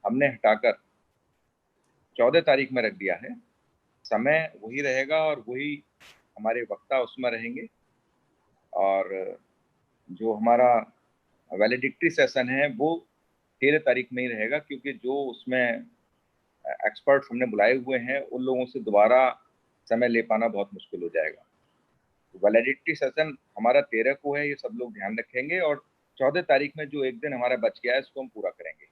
हमने हटाकर 14 तारीख में रख दिया है। समय वही रहेगा और वही हमारे वक्ता उसमें रहेंगे, और जो हमारा वैलिडिक्टरी सेशन है वो 13 तारीख में ही रहेगा, क्योंकि जो उसमें एक्सपर्ट्स हमने बुलाए हुए हैं उन लोगों से दोबारा समय ले पाना बहुत मुश्किल हो जाएगा। वैलिडिटी सेशन हमारा 13 को है, ये सब लोग ध्यान रखेंगे, और 14 तारीख में जो एक दिन हमारा बच गया है इसको हम पूरा करेंगे।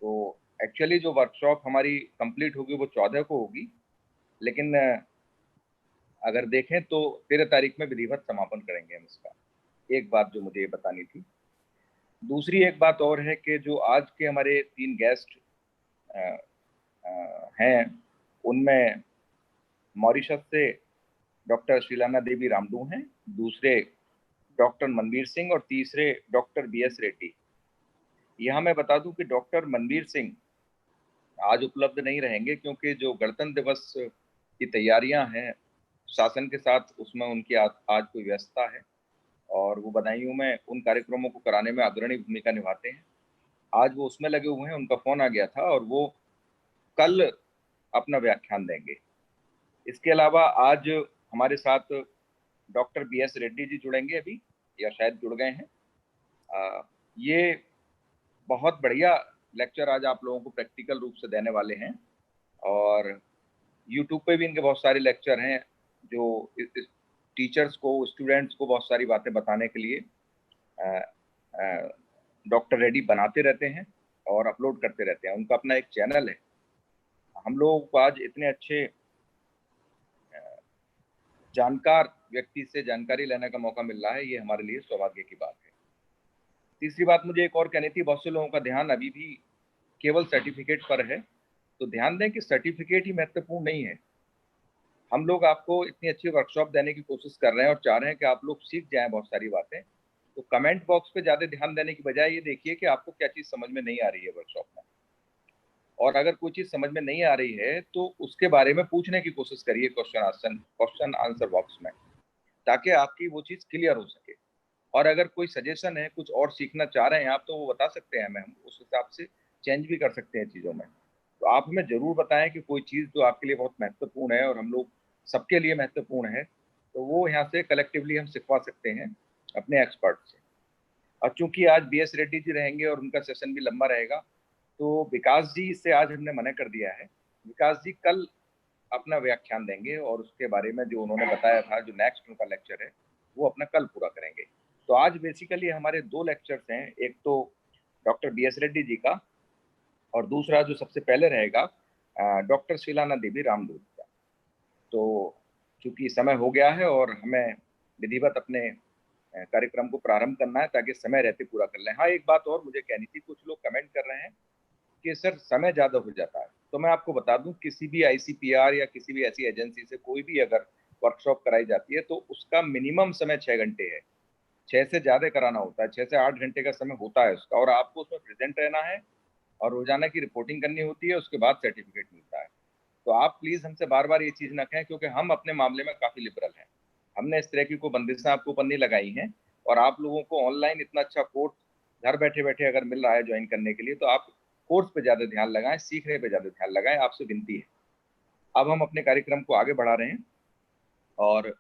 तो एक्चुअली जो वर्कशॉप हमारी कंप्लीट होगी वो 14 को होगी, लेकिन अगर देखें तो 13 तारीख में विधिवत समापन करेंगे हम इसका। एक बात जो मुझे बतानी थी। दूसरी एक बात और है कि जो आज के हमारे 3 गेस्ट हैं, उनमें मॉरिशस से डॉक्टर शीलाना देवी रामडू हैं, दूसरे डॉक्टर मनवीर सिंह, और तीसरे डॉक्टर BS रेड्डी। यहाँ मैं बता दूं कि डॉक्टर मनवीर सिंह आज उपलब्ध नहीं रहेंगे, क्योंकि जो गणतंत्र दिवस की तैयारियां हैं शासन के साथ, उसमें उनकी आज कोई व्यस्तता है, और वो बदायूं में उन कार्यक्रमों को कराने में अग्रणी भूमिका निभाते हैं। आज वो उसमें लगे हुए हैं, उनका फोन आ गया था, और वो कल अपना व्याख्यान देंगे। इसके अलावा आज हमारे साथ डॉक्टर BS रेड्डी जी जुड़ेंगे अभी, या शायद जुड़ गए हैं। ये बहुत बढ़िया लेक्चर आज आप लोगों को प्रैक्टिकल रूप से देने वाले हैं, और यूट्यूब पे भी इनके बहुत सारे लेक्चर हैं जो टीचर्स को, स्टूडेंट्स को बहुत सारी बातें बताने के लिए डॉक्टर रेड्डी बनाते रहते हैं और अपलोड करते रहते हैं। उनका अपना एक चैनल है। हम लोगों को आज इतने अच्छे जानकार व्यक्ति से जानकारी लेने का मौका मिल रहा है, ये हमारे लिए सौभाग्य की बात है। तीसरी बात मुझे एक और कहनी थी, बहुत से लोगों का ध्यान अभी भी केवल सर्टिफिकेट पर है, तो ध्यान दें कि सर्टिफिकेट ही महत्वपूर्ण नहीं है। हम लोग आपको इतनी अच्छी वर्कशॉप देने की कोशिश कर रहे हैं और चाह रहे हैं कि आप लोग सीख जाएं बहुत सारी बातें। तो कमेंट बॉक्स पे ज़्यादा ध्यान देने की बजाय ये देखिए कि आपको क्या चीज़ समझ में नहीं आ रही है वर्कशॉप में, और अगर कोई चीज़ समझ में नहीं आ रही है तो उसके बारे में पूछने की कोशिश करिए क्वेश्चन आंसर बॉक्स में, ताकि आपकी वो चीज़ क्लियर हो सके। और अगर कोई सजेशन है, कुछ और सीखना चाह रहे हैं आप, तो वो बता सकते हैं हमें, हम उस हिसाब से चेंज भी कर सकते हैं चीज़ों में। तो आप हमें ज़रूर बताएं कि कोई चीज़ जो आपके लिए बहुत महत्वपूर्ण है और हम लोग सबके लिए महत्वपूर्ण है, तो वो यहाँ से कलेक्टिवली हम सिखवा सकते हैं अपने एक्सपर्ट से। और चूंकि आज BS रेड्डी जी रहेंगे और उनका सेशन भी लंबा रहेगा, तो विकास जी से आज हमने मना कर दिया है। विकास जी कल अपना व्याख्यान देंगे, और उसके बारे में जो उन्होंने बताया था, जो नेक्स्ट उनका लेक्चर है, वो अपना कल पूरा करेंगे। तो आज बेसिकली हमारे 2 लेक्चर्स हैं, एक तो डॉक्टर BS रेड्डी जी का, और दूसरा जो सबसे पहले रहेगा डॉक्टर शीलाना देवी रामदूत का। तो चूंकि समय हो गया है और हमें विधिवत अपने कार्यक्रम को प्रारंभ करना है, ताकि समय रहते पूरा कर लें। हाँ, एक बात और मुझे कहनी थी, कुछ लोग कमेंट कर रहे हैं कि सर समय ज़्यादा हो जाता है। तो मैं आपको बता दूं, किसी भी ICPR या किसी भी ऐसी एजेंसी से कोई भी अगर वर्कशॉप कराई जाती है, तो उसका मिनिमम समय 6 घंटे है। 6 से ज़्यादा कराना होता है, 6 से 8 घंटे का समय होता है उसका, और आपको उसमें प्रेजेंट रहना है और रोजाना की रिपोर्टिंग करनी होती है, उसके बाद सर्टिफिकेट मिलता है। तो आप प्लीज़ हमसे बार बार ये चीज़ ना कहें, क्योंकि हम अपने मामले में काफ़ी लिबरल हैं। हमने इस तरह की कोई बंदिशें आपके ऊपर नहीं लगाई हैं, और आप लोगों को ऑनलाइन इतना अच्छा कोर्स घर बैठे बैठे अगर मिल रहा है ज्वाइन करने के लिए, तो आप कोर्स पे ज़्यादा ध्यान लगाएं, सीखने पे ज़्यादा ध्यान लगाएं, आपसे विनती है। अब हम अपने कार्यक्रम को आगे बढ़ा रहे हैं, और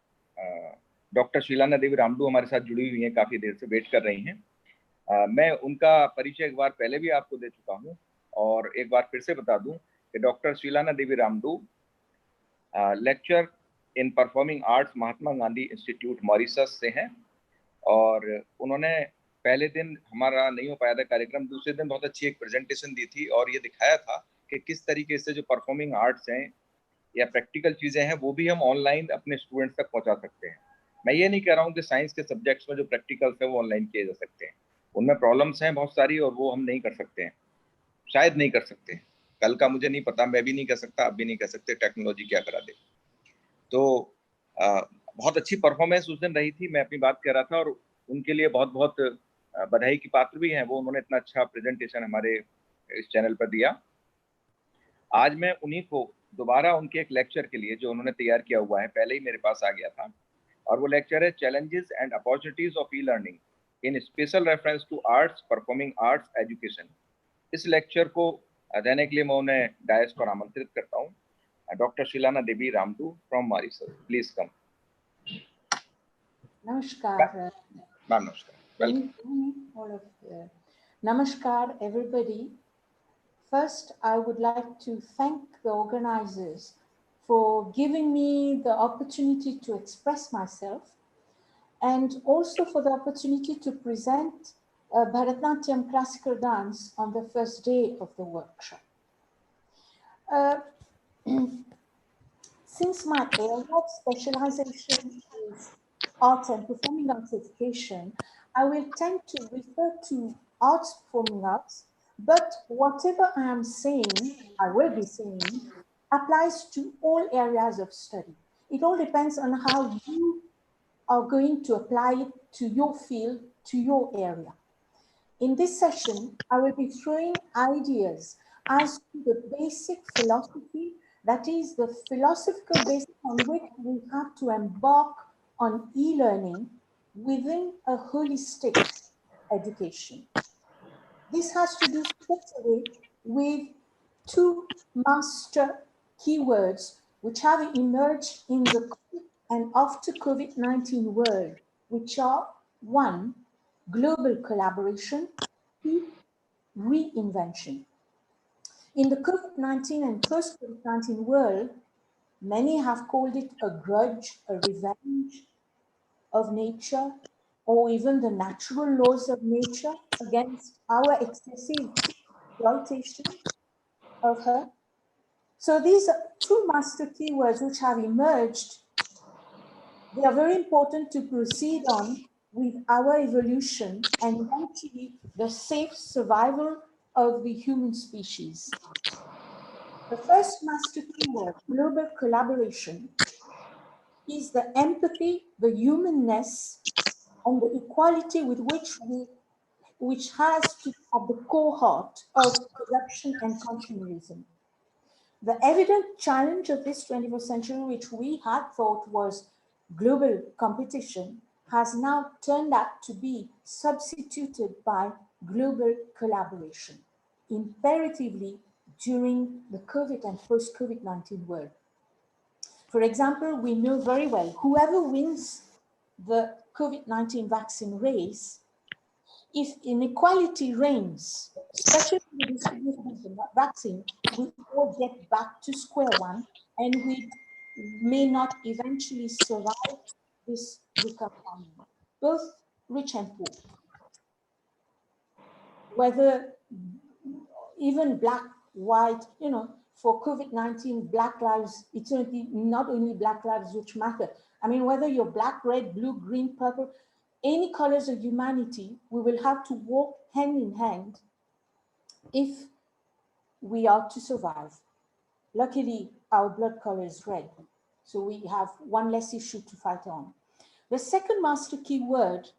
डॉक्टर शीलाना देवी रामडू हमारे साथ जुड़ी हुई हैं, काफ़ी देर से वेट कर रही हैं। मैं उनका परिचय एक बार पहले भी आपको दे चुका हूँ, और एक बार फिर से बता दूं कि doctor Sheelana Devi Ramdoo lecture in performing arts Mahatma Gandhi institute Mauritius से हैं, और उन्होंने पहले दिन हमारा नहीं हो पाया था कार्यक्रम, दूसरे दिन बहुत अच्छी एक प्रेजेंटेशन दी थी, और ये दिखाया था कि किस तरीके से जो परफॉर्मिंग आर्ट्स हैं या प्रैक्टिकल चीज़ें हैं, वो भी हम ऑनलाइन अपने स्टूडेंट्स तक पहुंचा सकते हैं। मैं ये नहीं कह रहा हूँ कि साइंस के सब्जेक्ट्स में जो प्रैक्टिकल्स हैं वो ऑनलाइन किए जा सकते हैं, उनमें प्रॉब्लम्स हैं बहुत सारी, और वो हम नहीं कर सकते हैं, शायद नहीं कर सकते। कल का मुझे नहीं पता, मैं भी नहीं कर सकता, आप भी नहीं कर सकते, टेक्नोलॉजी क्या करा दे। तो बहुत अच्छी परफॉर्मेंस उस दिन रही थी, मैं अपनी बात कर रहा था, और उनके लिए बहुत बहुत बधाई की पात्र भी हैं वो, उन्होंने इतना अच्छा प्रेजेंटेशन हमारे इस चैनल पर दिया। आज मैं उन्हीं को दोबारा उनके एक लेक्चर के लिए, जो उन्होंने तैयार किया हुआ है, पहले ही मेरे पास आ गया था, और वो लेक्चर है challenges and opportunities of e learning in special reference to arts performing arts education. इस लेक्चर को देने के लिए मैं उन्हें डायस पर आमंत्रित करता हूँ। Doctor Sheelana Devi Ramdoo from Mauritius, please come. Namaskar. Ma'am, namaskar. Welcome. Namaskar, everybody. First, I would like to thank the organizers for giving me the opportunity to express myself and also for the opportunity to present Bharatanatyam classical dance on the first day of the workshop. Since my area of specialization is arts and performing arts education, I will tend to refer to arts, performing arts, but whatever I am saying, I will be saying, applies to all areas of study. It all depends on how you are going to apply it to your field, to your area. In this session, I will be throwing ideas as to the basic philosophy, that is the philosophical basis on which we have to embark on e-learning within a holistic education. This has to do straight away with two master keywords which have emerged in the COVID and after COVID-19 world, which are one, global collaboration, two, re-invention. In the COVID-19 and post-COVID-19 world, many have called it a grudge, a revenge of nature, or even the natural laws of nature against our excessive exploitation of her. So these are two master keywords which have emerged. They are very important to proceed on with our evolution and eventually the safe survival of the human species. The first master keyword, global collaboration, is the empathy, the humanness, and the equality with which has to at the core heart of corruption and consumerism. The evident challenge of this 21st century, which we had thought was global competition, has now turned out to be substituted by global collaboration, imperatively during the COVID and post-COVID-19 world. For example, we know very well, whoever wins the COVID-19 vaccine race, if inequality reigns, especially in the distribution of the vaccine, we all get back to square one and we may not eventually survive this recovery, both rich and poor. Whether even black, white, for COVID-19, black lives, it's not only black lives which matter. I mean, whether you're black, red, blue, green, purple, any colors of humanity, we will have to walk hand in hand if we are to survive. Luckily, our blood color is red, so we have one less issue to fight on. The second master keyword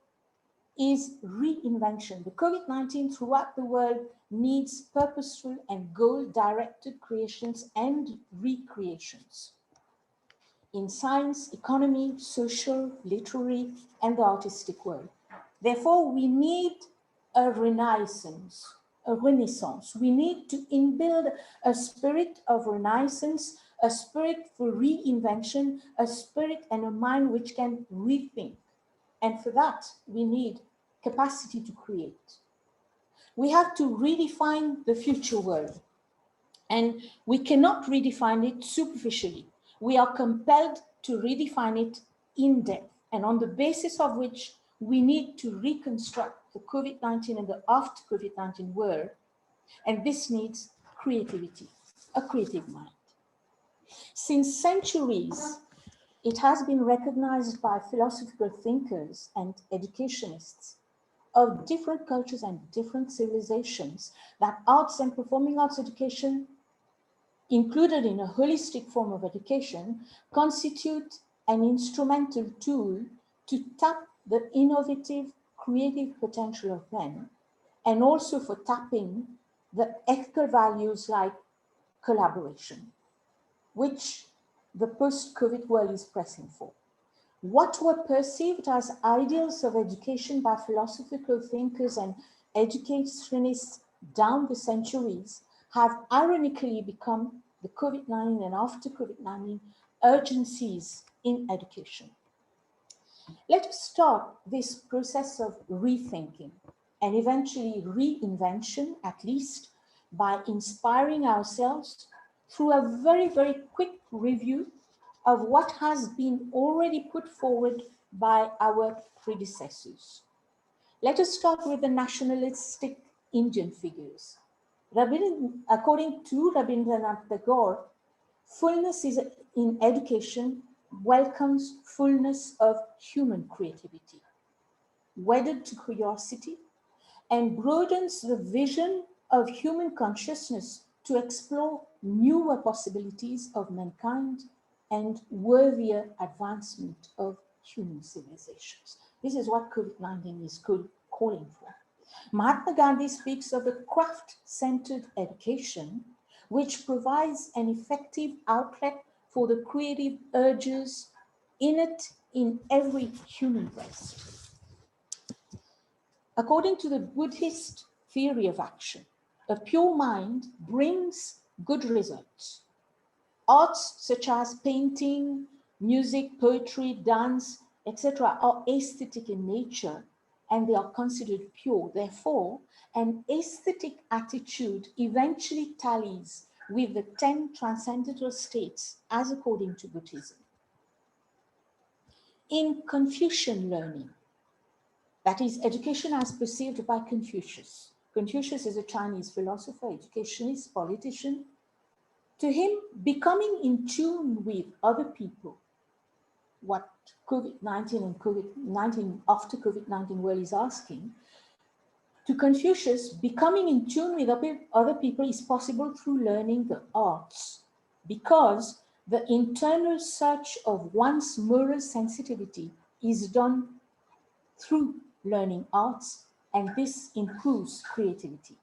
is reinvention. The COVID-19 throughout the world needs purposeful and goal-directed creations and recreations in science, economy, social, literary, and the artistic world. Therefore, we need a renaissance, We need to inbuild a spirit of renaissance, a spirit for reinvention, a spirit and a mind which can rethink. And for that, we need capacity to create. We have to redefine the future world. And we cannot redefine it superficially. We are compelled to redefine it in depth, and on the basis of which we need to reconstruct the COVID-19 and the after COVID-19 world. And this needs creativity, a creative mind. Since centuries, it has been recognized by philosophical thinkers and educationists of different cultures and different civilizations that arts and performing arts education, included in a holistic form of education, constitute an instrumental tool to tap the innovative, creative potential of men, and also for tapping the ethical values like collaboration, which the post-COVID world is pressing for. What were perceived as ideals of education by philosophical thinkers and educationists down the centuries have ironically become the COVID-19 and after COVID-19 urgencies in education. Let us start this process of rethinking and eventually reinvention, at least by inspiring ourselves through a very, very quick review of what has been already put forward by our predecessors. Let us start with the nationalistic Indian figures. According to Rabindranath Tagore, fullness in education welcomes fullness of human creativity, wedded to curiosity, and broadens the vision of human consciousness to explore newer possibilities of mankind and worthier advancement of human civilizations. This is what COVID-19 is calling for. Mahatma Gandhi speaks of a craft-centered education which provides an effective outlet for the creative urges innate in every human breast. According to the Buddhist theory of action, a pure mind brings good results. Arts such as painting, music, poetry, dance, etc. are aesthetic in nature and they are considered pure. Therefore, an aesthetic attitude eventually tallies with the 10 transcendental states as according to Buddhism. In Confucian learning, that is, education as perceived by Confucius. Confucius is a Chinese philosopher, educationist, politician. To him, becoming in tune with other people, what COVID-19 and COVID-19 after COVID-19 world is asking, to Confucius, becoming in tune with other people is possible through learning the arts, because the internal search of one's moral sensitivity is done through learning arts, and this improves creativity.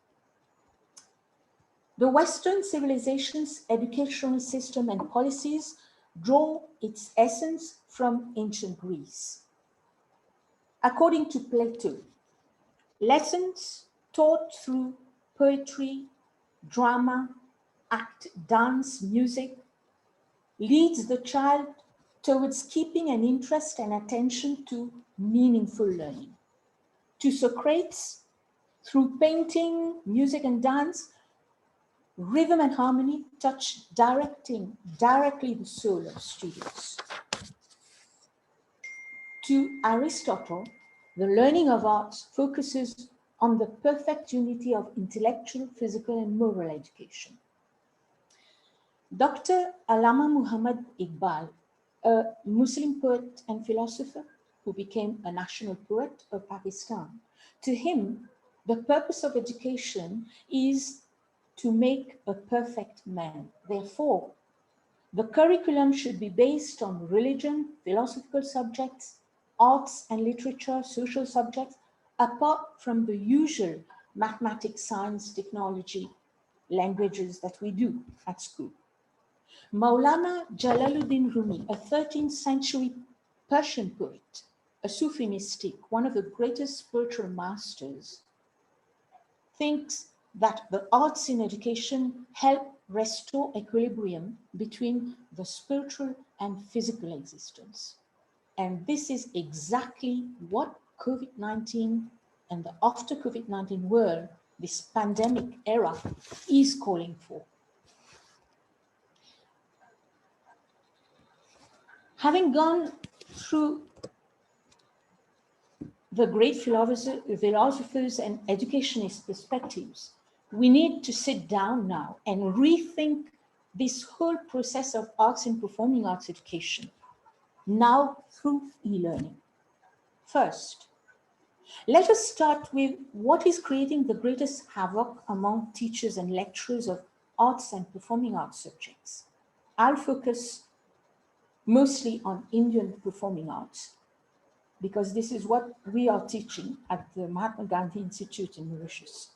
The Western civilization's educational system and policies draw its essence from ancient Greece. According to Plato, lessons taught through poetry, drama, act, dance, music leads the child towards keeping an interest and attention to meaningful learning. To Socrates, through painting, music, and dance, rhythm and harmony touch directly the soul of students. To Aristotle, the learning of arts focuses on the perfect unity of intellectual, physical, and moral education. Dr. Allama Muhammad Iqbal, a Muslim poet and philosopher who became a national poet of Pakistan, to him, the purpose of education is to make a perfect man. Therefore, the curriculum should be based on religion, philosophical subjects, arts and literature, social subjects, apart from the usual mathematics, science, technology, languages that we do at school. Maulana Jalaluddin Rumi, a 13th century Persian poet, a Sufi mystic, one of the greatest spiritual masters, thinks that the arts in education help restore equilibrium between the spiritual and physical existence. And this is exactly what COVID-19 and the after COVID-19 world, this pandemic era, is calling for. Having gone through the great philosophers and educationist perspectives, we need to sit down now and rethink this whole process of arts and performing arts education, now through e-learning. First, let us start with what is creating the greatest havoc among teachers and lecturers of arts and performing arts subjects. I'll focus mostly on Indian performing arts, because this is what we are teaching at the Mahatma Gandhi Institute in Mauritius.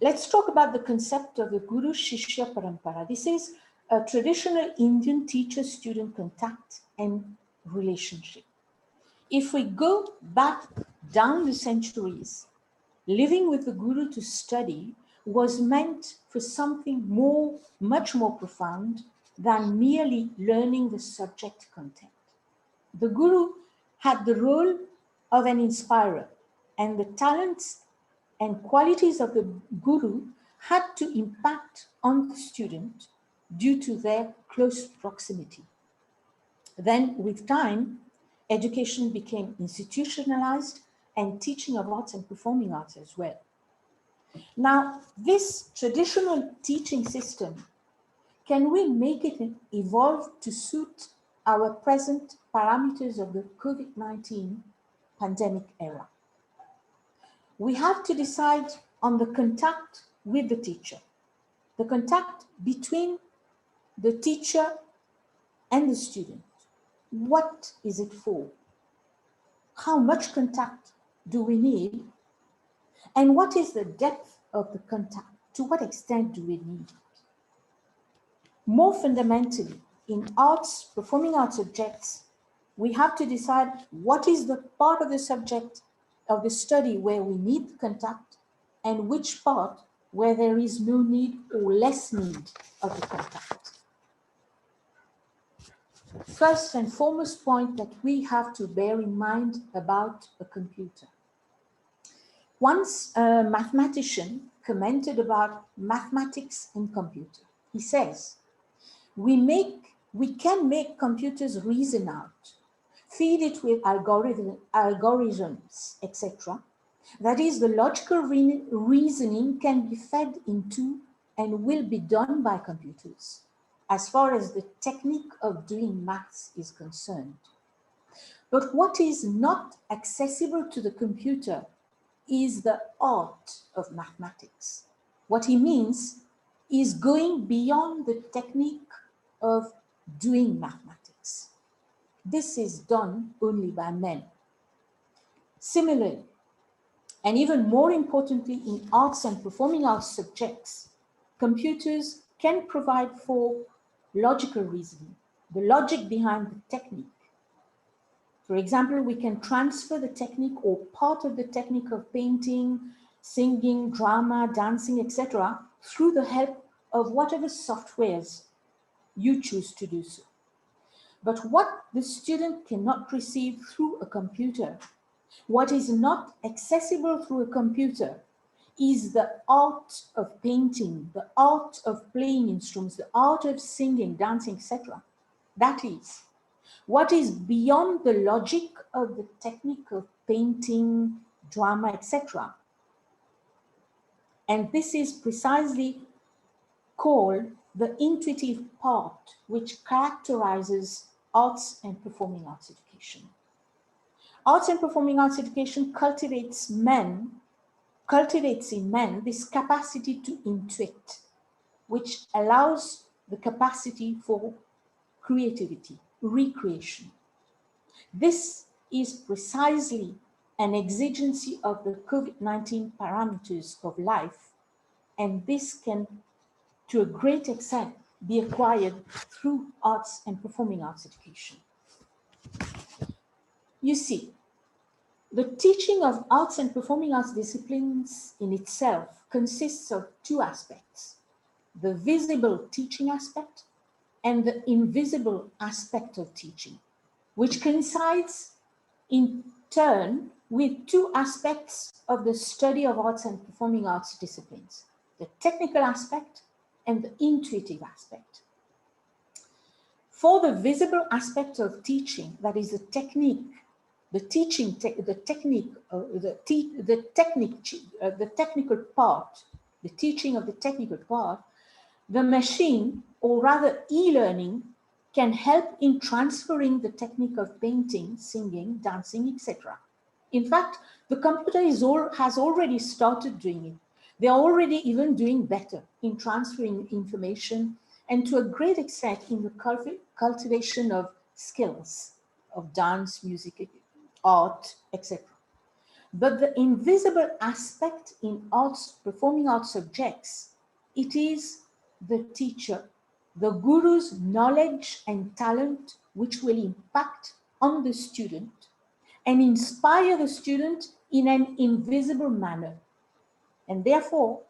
Let's talk about the concept of the Guru Shishya Parampara. This is a traditional Indian teacher-student contact and relationship. If we go back down the centuries, living with the guru to study was meant for something much more profound than merely learning the subject content. The guru had the role of an inspirer, and the talents and qualities of the guru had to impact on the student due to their close proximity. Then, with time, education became institutionalized and teaching of arts and performing arts as well. Now, this traditional teaching system, can we make it evolve to suit our present parameters of the COVID-19 pandemic era? We have to decide on the contact with the teacher, the contact between the teacher and the student. What is it for? How much contact do we need? And what is the depth of the contact? To what extent do we need it? More fundamentally, in arts, performing arts subjects, we have to decide what is the part of the subject of the study where we need contact and which part where there is no need or less need of the contact. First and foremost point that we have to bear in mind about a computer. Once a mathematician commented about mathematics and computer. He says, we can make computers reason out, feed it with algorithms, etc. That is, the logical reasoning can be fed into and will be done by computers, as far as the technique of doing maths is concerned. But what is not accessible to the computer is the art of mathematics. What he means is going beyond the technique of doing mathematics. This is done only by men. Similarly, and even more importantly, in arts and performing arts subjects, computers can provide for logical reasoning, the logic behind the technique. For example, we can transfer the technique or part of the technique of painting, singing, drama, dancing, etc., through the help of whatever softwares you choose to do so. But what the student cannot receive through a computer, what is not accessible through a computer, is the art of painting, the art of playing instruments, the art of singing, dancing, etc. That is, what is beyond the logic of the technique of painting, drama, etc. And this is precisely called the intuitive part, which characterizes arts and performing arts education. Arts and performing arts education cultivates in men this capacity to intuit, which allows the capacity for creativity, recreation. This is precisely an exigency of the COVID-19 parameters of life, and this can, to a great extent, be acquired through arts and performing arts education. You see, the teaching of arts and performing arts disciplines in itself consists of two aspects: the visible teaching aspect and the invisible aspect of teaching, which coincides in turn with two aspects of the study of arts and performing arts disciplines: the technical aspect and the intuitive aspect. For the visible aspect of teaching, that is the technique, the technical part, the teaching of the technical part, the machine, or rather e-learning, can help in transferring the technique of painting, singing, dancing, etc. In fact, the computer has already started doing it. They are already even doing better in transferring information and to a great extent in the cultivation of skills of dance, music, art, etc. But the invisible aspect in arts, performing arts subjects, it is the teacher, the guru's knowledge and talent which will impact on the student and inspire the student in an invisible manner, and therefore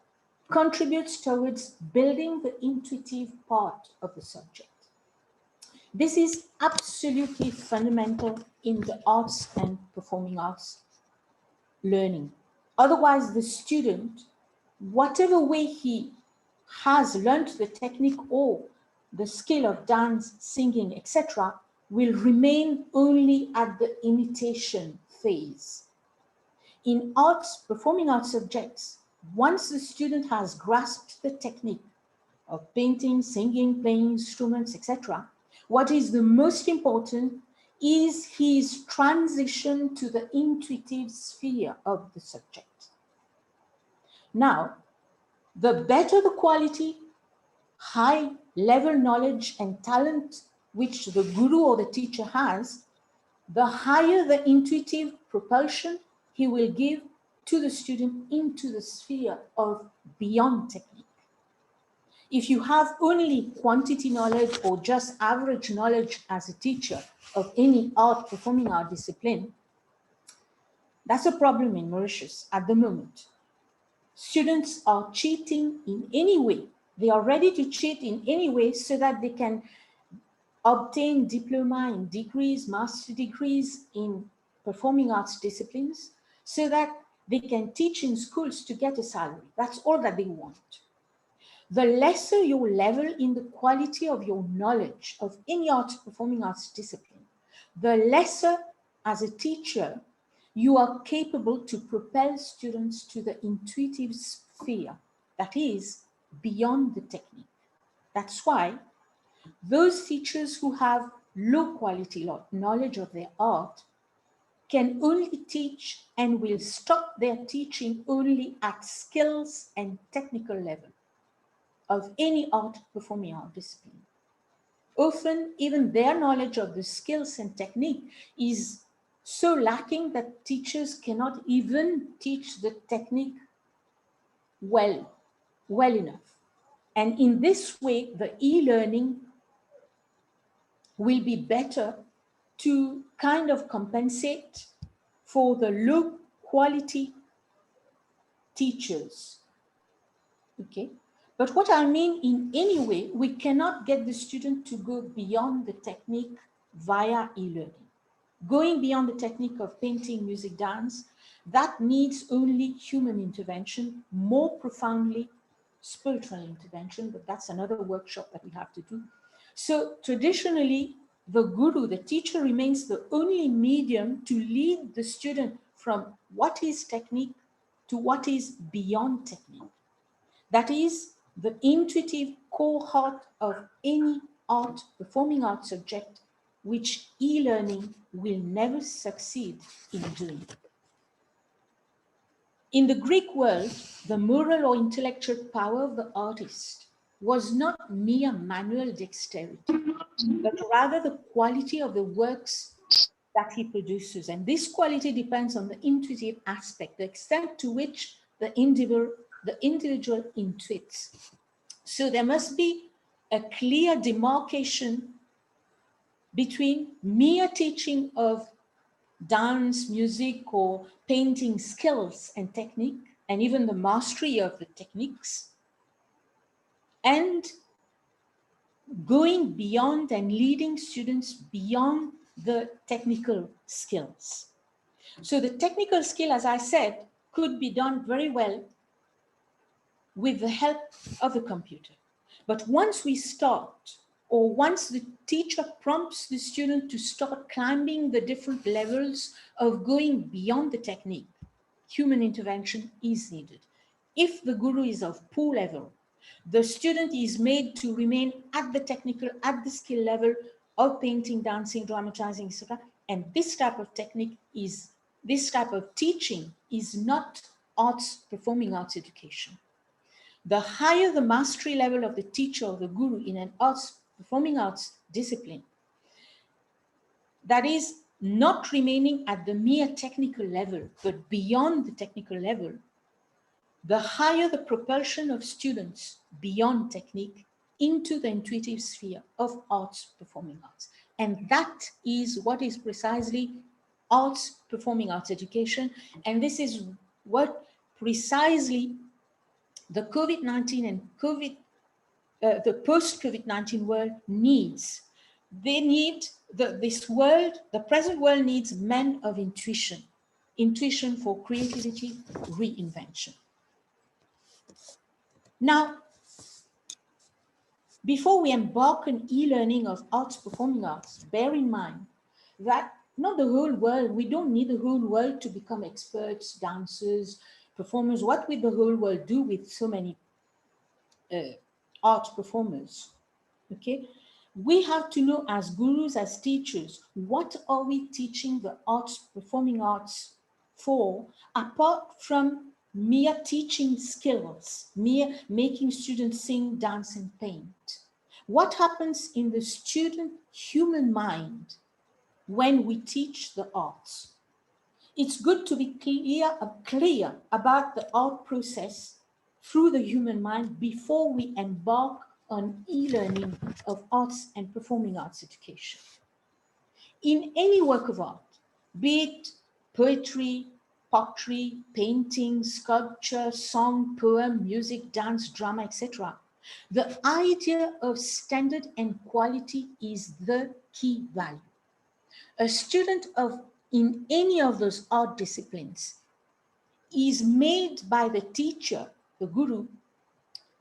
contributes towards building the intuitive part of the subject. This is absolutely fundamental in the arts and performing arts learning. Otherwise, the student, whatever way he has learned the technique or the skill of dance, singing, etc., will remain only at the imitation phase. In arts, performing arts subjects, once the student has grasped the technique of painting, singing, playing instruments, etc., what is the most important is his transition to the intuitive sphere of the subject. Now, the better the quality, high level knowledge and talent which the guru or the teacher has, the higher the intuitive propulsion he will give to the student into the sphere of beyond technique. If you have only quantity knowledge or just average knowledge as a teacher of any art, performing art discipline, that's a problem in Mauritius at the moment. Students are cheating in any way. They are ready to cheat in any way so that they can obtain diploma in degrees, master degrees in performing arts disciplines, so that they can teach in schools to get a salary. That's all that they want. The lesser your level in the quality of your knowledge of any art, performing arts discipline, the lesser as a teacher you are capable to propel students to the intuitive sphere, that is, beyond the technique. That's why those teachers who have low quality knowledge of their art can only teach and will stop their teaching only at skills and technical level of any art, performing art discipline. Often, even their knowledge of the skills and technique is so lacking that teachers cannot even teach the technique well enough. And in this way, the e-learning will be better to kind of compensate for the low quality teachers. Okay? But what I mean, in any way, we cannot get the student to go beyond the technique via e-learning. Going beyond the technique of painting, music, dance, that needs only human intervention, more profoundly spiritual intervention, but that's another workshop that we have to do. So traditionally, the guru, the teacher, remains the only medium to lead the student from what is technique to what is beyond technique. That is the intuitive core heart of any art, performing art subject, which e-learning will never succeed in doing. In the Greek world, the moral or intellectual power of the artist was not mere manual dexterity, but rather the quality of the works that he produces. And this quality depends on the intuitive aspect, the extent to which the individual intuits. So there must be a clear demarcation between mere teaching of dance, music, or painting skills and technique, and even the mastery of the techniques, and going beyond and leading students beyond the technical skills. So the technical skill, as I said, could be done very well with the help of the computer. But once we start, or once the teacher prompts the student to start climbing the different levels of going beyond the technique, human intervention is needed. If the guru is of poor level, the student is made to remain at the technical, at the skill level of painting, dancing, dramatizing, etc. And this type of technique is, this type of teaching is not arts, performing arts education. The higher the mastery level of the teacher or the guru in an arts, performing arts discipline, that is not remaining at the mere technical level, but beyond the technical level, the higher the propulsion of students beyond technique into the intuitive sphere of arts, performing arts. And that is what is precisely arts, performing arts education. And this is what precisely the COVID-19 and the post-COVID-19 world needs. They need, the present world needs men of intuition, intuition for creativity, reinvention. Now, before we embark on e-learning of arts, performing arts, bear in mind that not the whole world, we don't need the whole world to become experts, dancers, performers. What will the whole world do with so many art performers? Okay, we have to know as gurus, as teachers, what are we teaching the arts, performing arts for, apart from mere teaching skills, mere making students sing, dance, and paint. What happens in the student human mind when we teach the arts? It's good to be clear about the art process through the human mind before we embark on e-learning of arts and performing arts education. In any work of art, be it poetry, pottery, painting, sculpture, song, poem, music, dance, drama, etc., the idea of standard and quality is the key value. A student in any of those art disciplines is made by the teacher, the guru,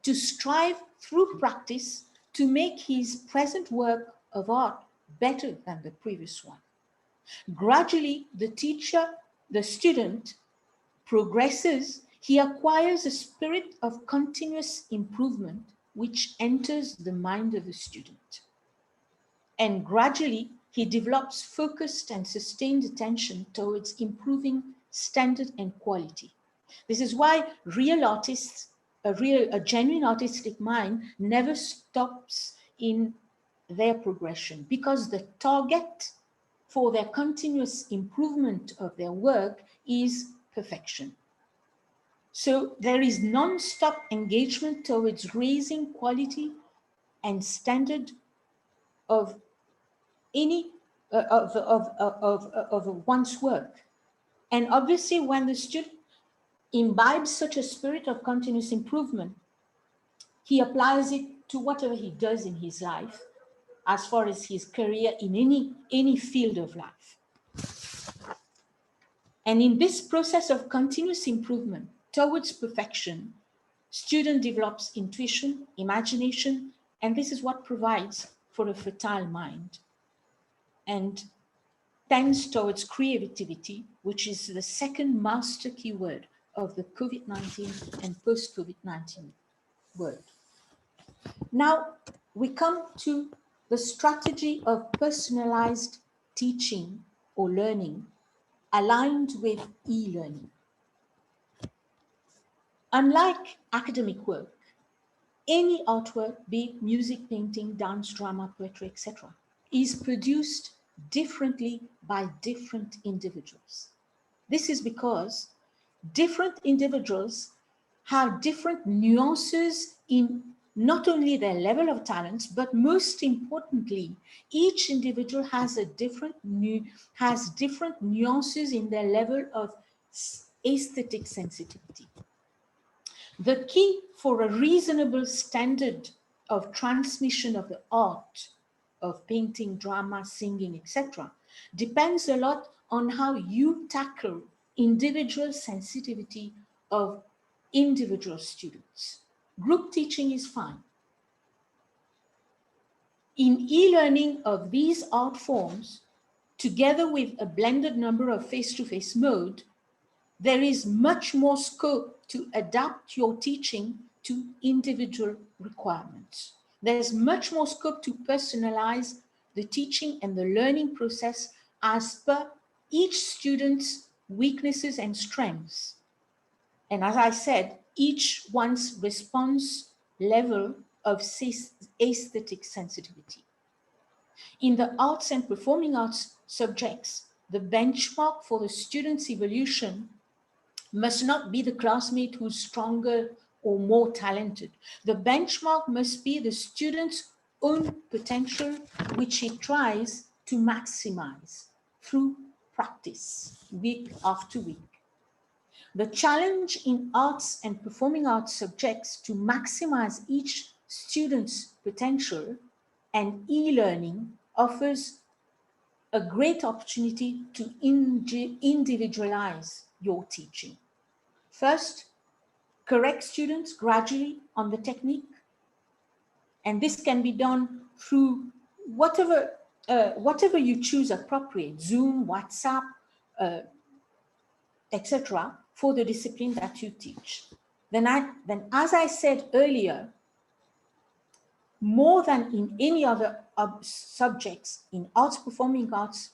to strive through practice to make his present work of art better than the previous one. Gradually, the student progresses, he acquires a spirit of continuous improvement which enters the mind of the student. And gradually, he develops focused and sustained attention towards improving standard and quality. This is why real artists, a genuine artistic mind never stops in their progression, because the target for their continuous improvement of their work is perfection. So there is non-stop engagement towards raising quality and standard of any of one's work. And obviously, when the student imbibes such a spirit of continuous improvement, he applies it to whatever he does in his life, as far as his career in any field of life. And in this process of continuous improvement towards perfection, student develops intuition, imagination, and this is what provides for a fertile mind, and tends towards creativity, which is the second master keyword of the COVID-19 and post-COVID-19 world. Now we come to the strategy of personalized teaching or learning aligned with e-learning. Unlike academic work, any artwork, be it music, painting, dance, drama, poetry, etc., is produced differently by different individuals. This is because different individuals have different nuances in not only their level of talents, but most importantly, each individual has different nuances in their level of aesthetic sensitivity. The key for a reasonable standard of transmission of the art of painting, drama, singing, etc., depends a lot on how you tackle individual sensitivity of individual students. Group teaching is fine. In e-learning of these art forms, together with a blended number of face-to-face mode, there is much more scope to adapt your teaching to individual requirements. There's much more scope to personalize the teaching and the learning process as per each student's weaknesses and strengths. And as I said, each one's response level of aesthetic sensitivity. In the arts and performing arts subjects, the benchmark for the student's evolution must not be the classmate who's stronger or more talented. The benchmark must be the student's own potential, which he tries to maximize through practice, week after week. The challenge in arts and performing arts subjects to maximize each student's potential, and e-learning offers a great opportunity to individualize your teaching. First, correct students gradually on the technique, and this can be done through whatever you choose appropriate, Zoom, WhatsApp, etc., for the discipline that you teach. Then, as I said earlier, more than in any other subjects in arts, performing arts,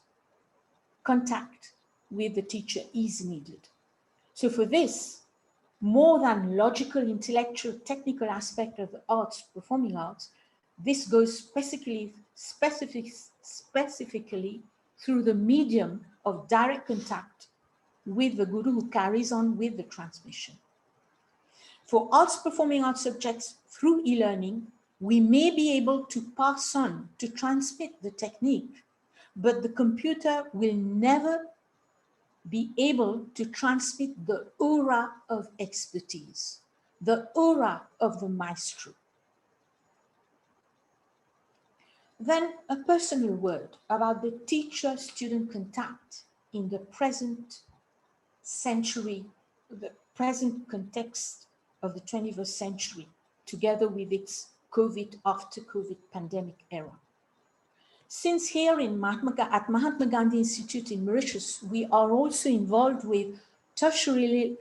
contact with the teacher is needed. So for this, more than logical, intellectual, technical aspect of the arts, performing arts, this goes specifically through the medium of direct contact with the guru who carries on with the transmission. For arts, performing arts subjects through e-learning, we may be able to pass on, to transmit the technique, but the computer will never be able to transmit the aura of expertise, the aura of the maestro. Then a personal word about the teacher-student contact in the present century, the present context of the 21st century, together with its COVID, after COVID pandemic era. Since here at Mahatma Gandhi Institute in Mauritius, we are also involved with tertiary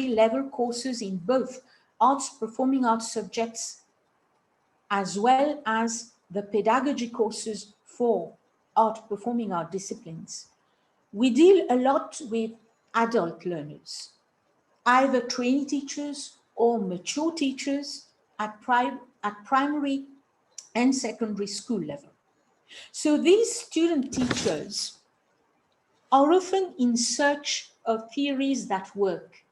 level courses in both arts, performing arts subjects, as well as the pedagogy courses for art, performing art disciplines. We deal a lot with adult learners, either trainee teachers or mature teachers at primary and secondary school level. So these student teachers are often in search of theories that work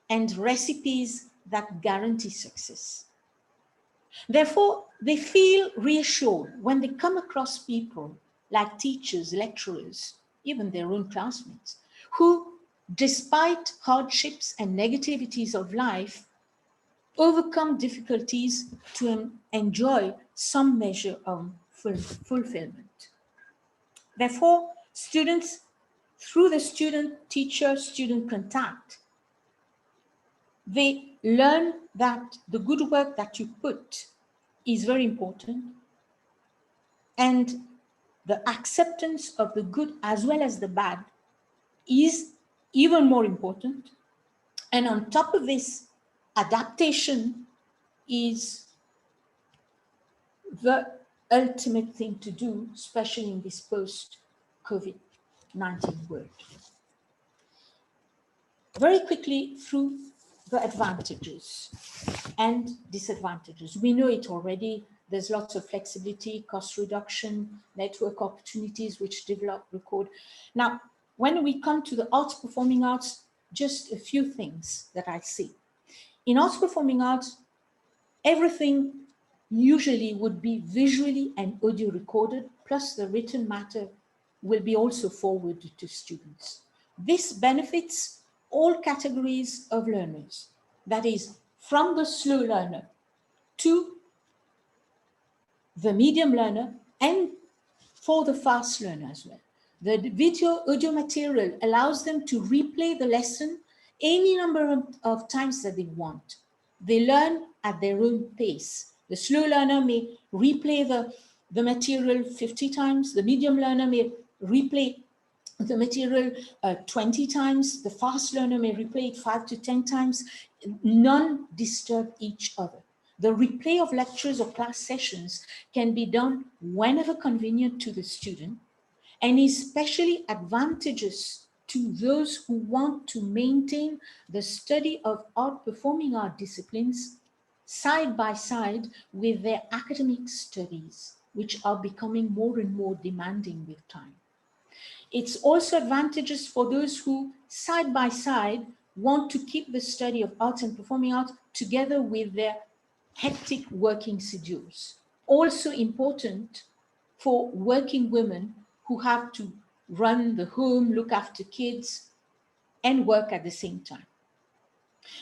and recipes that guarantee success. Therefore, they feel reassured when they come across people like teachers, lecturers, even their own classmates, who, despite hardships and negativities of life, overcome difficulties to enjoy some measure of fulfillment. Therefore, students, through the student-teacher-student contact, they learn that the good work that you put is very important, and the acceptance of the good as well as the bad is even more important. And on top of this, adaptation is the ultimate thing to do, especially in this post-COVID-19 world. Very quickly through the advantages and disadvantages. We know it already. There's lots of flexibility, cost reduction, network opportunities which develop, record. Now, when we come to the arts, performing arts, just a few things that I see. In arts, performing arts, everything usually would be visually and audio recorded, plus the written matter will be also forwarded to students. This benefits all categories of learners, that is, from the slow learner to the medium learner and for the fast learner as well. The video audio material allows them to replay the lesson any number of times that they want. They learn at their own pace. The slow learner may replay the material 50 times. The medium learner may replay the material 20 times. The fast learner may replay it 5 to 10 times. None disturb each other. The replay of lectures or class sessions can be done whenever convenient to the student, and is especially advantageous to those who want to maintain the study of art, performing art disciplines side by side with their academic studies, which are becoming more and more demanding with time. It's also advantageous for those who, side by side, want to keep the study of arts and performing arts together with their hectic working schedules. Also important for working women who have to run the home, look after kids, and work at the same time.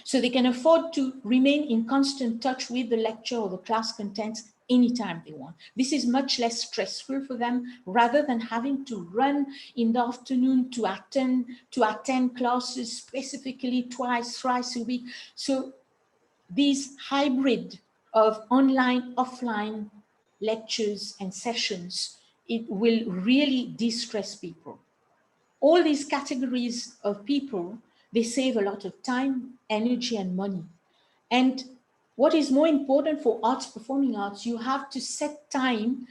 So they can afford to remain in constant touch with the lecture or the class contents anytime they want. This is much less stressful for them rather than having to run in the afternoon to attend classes specifically twice, thrice a week. So these hybrid of online, offline lectures and sessions, it will really de-stress people. All these categories of people, they save a lot of time, energy, and money. And what is more important for arts, performing arts, you have to set time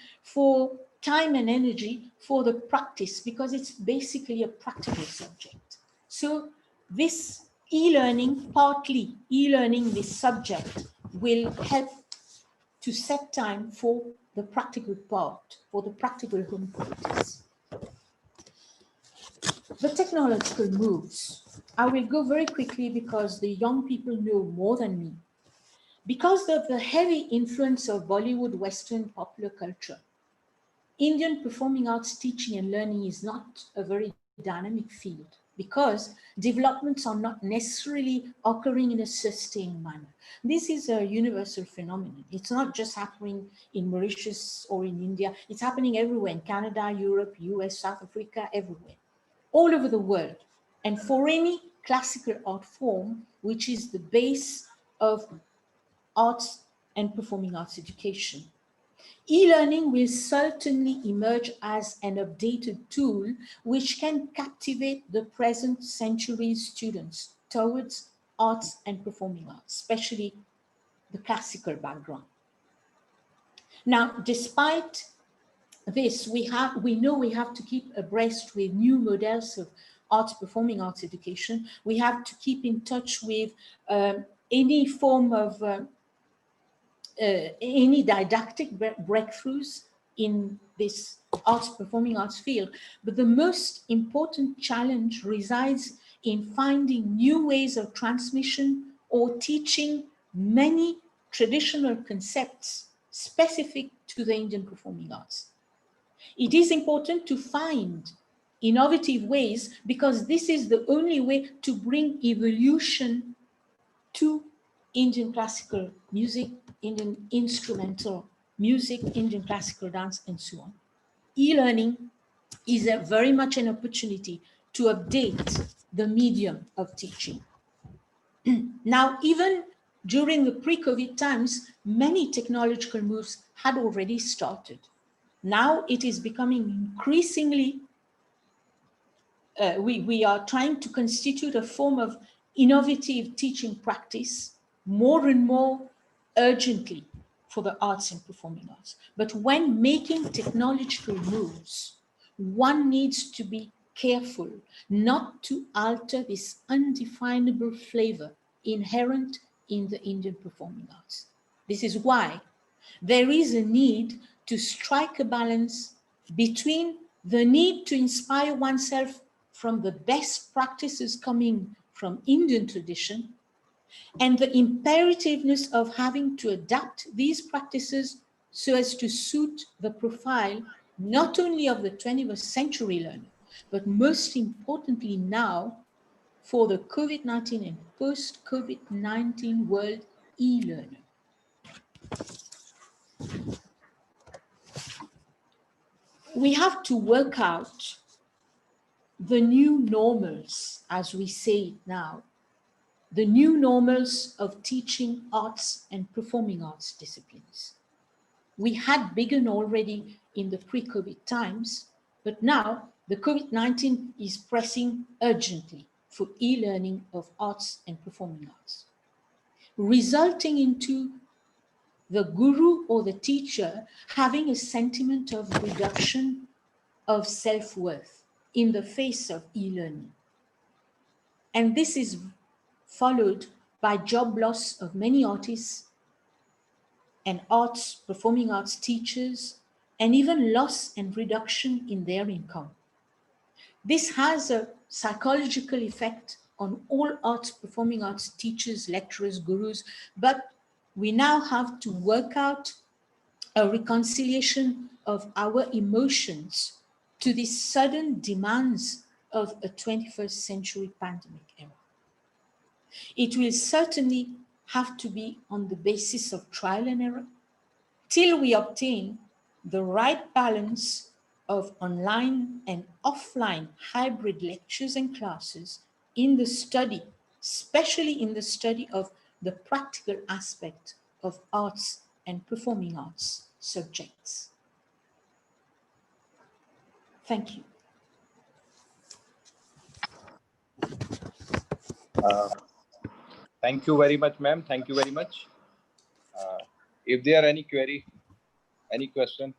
and energy for the practice, because it's basically a practical subject. So this e-learning, partly e-learning this subject, will help to set time for the practical part, for the practical home practice. The technological moves. I will go very quickly because the young people know more than me. Because of the heavy influence of Bollywood Western popular culture, Indian performing arts teaching and learning is not a very dynamic field, because developments are not necessarily occurring in a sustained manner. This is a universal phenomenon. It's not just happening in Mauritius or in India. It's happening everywhere, in Canada, Europe, US, South Africa, everywhere, all over the world. And for any classical art form, which is the base of arts and performing arts education, e-learning will certainly emerge as an updated tool which can captivate the present century's students towards arts and performing arts, especially the classical background. Now, despite this, we know we have to keep abreast with new models of arts, performing arts education. We have to keep in touch with any form of any didactic breakthroughs in this arts, performing arts field. But the most important challenge resides in finding new ways of transmission or teaching many traditional concepts specific to the Indian performing arts. It is important to find innovative ways, because this is the only way to bring evolution to Indian classical music, Indian instrumental music, Indian classical dance, and so on. E-learning is very much an opportunity to update the medium of teaching. Now, even during the pre-COVID times, many technological moves had already started. Now it is becoming increasingly, we are trying to constitute a form of innovative teaching practice more and more urgently for the arts and performing arts. But when making technological moves, one needs to be careful not to alter this undefinable flavor inherent in the Indian performing arts. This is why there is a need to strike a balance between the need to inspire oneself from the best practices coming from Indian tradition and the imperativeness of having to adapt these practices so as to suit the profile not only of the 21st century learner, but most importantly now for the COVID-19 and post-COVID-19 world e-learner. We have to work out the new normals, as we say it now, the new normals of teaching arts and performing arts disciplines. We had begun already in the pre-COVID times, but now the COVID-19 is pressing urgently for e-learning of arts and performing arts, resulting into the guru or the teacher having a sentiment of reduction of self-worth in the face of e-learning. And this is followed by job loss of many artists and arts, performing arts teachers, and even loss and reduction in their income. This has a psychological effect on all arts, performing arts teachers, lecturers, gurus, but we now have to work out a reconciliation of our emotions to the sudden demands of a 21st century pandemic era. It will certainly have to be on the basis of trial and error till we obtain the right balance of online and offline hybrid lectures and classes in the study, especially in the study of the practical aspect of arts and performing arts subjects. Thank you. Thank you very much, ma'am. Thank you very much. If there are any query, any question?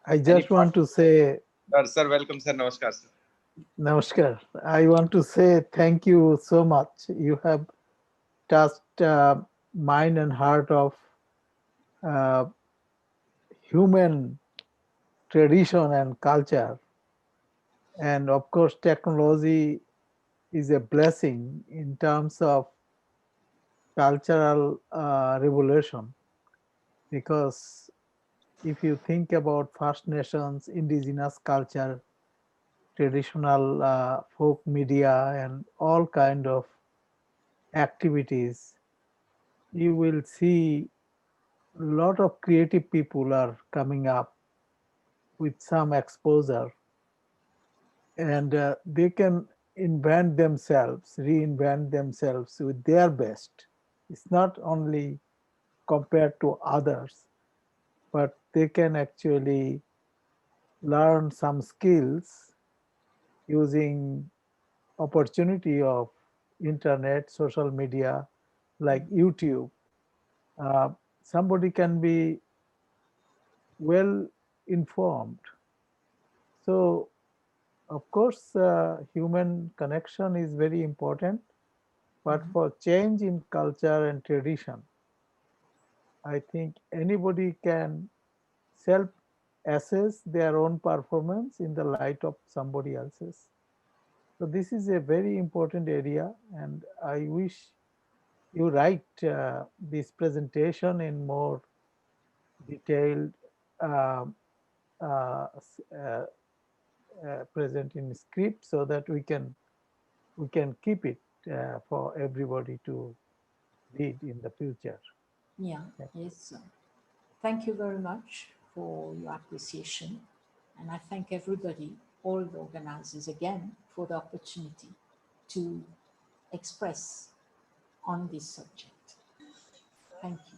I just want to say, Sir, welcome, sir. Namaskar, sir. Namaskar. I want to say thank you so much. You have touched mind and heart of human tradition and culture. And of course, technology is a blessing in terms of cultural revolution. Because if you think about First Nations, indigenous culture, traditional folk media, and all kind of activities, you will see a lot of creative people are coming up with some exposure, and they can invent themselves, reinvent themselves with their best. It's not only compared to others, but they can actually learn some skills using opportunity of internet, social media, like YouTube. Somebody can be well informed. So, of course, human connection is very important, but for change in culture and tradition, I think anybody can self-assess their own performance in the light of somebody else's. So this is a very important area, and I wish you write this presentation in more detailed present in script, so that we can keep it for everybody to read in the future. Yeah, yes. Thank you very much for your appreciation. And I thank everybody, all the organizers again, for the opportunity to express on this subject. Thank you.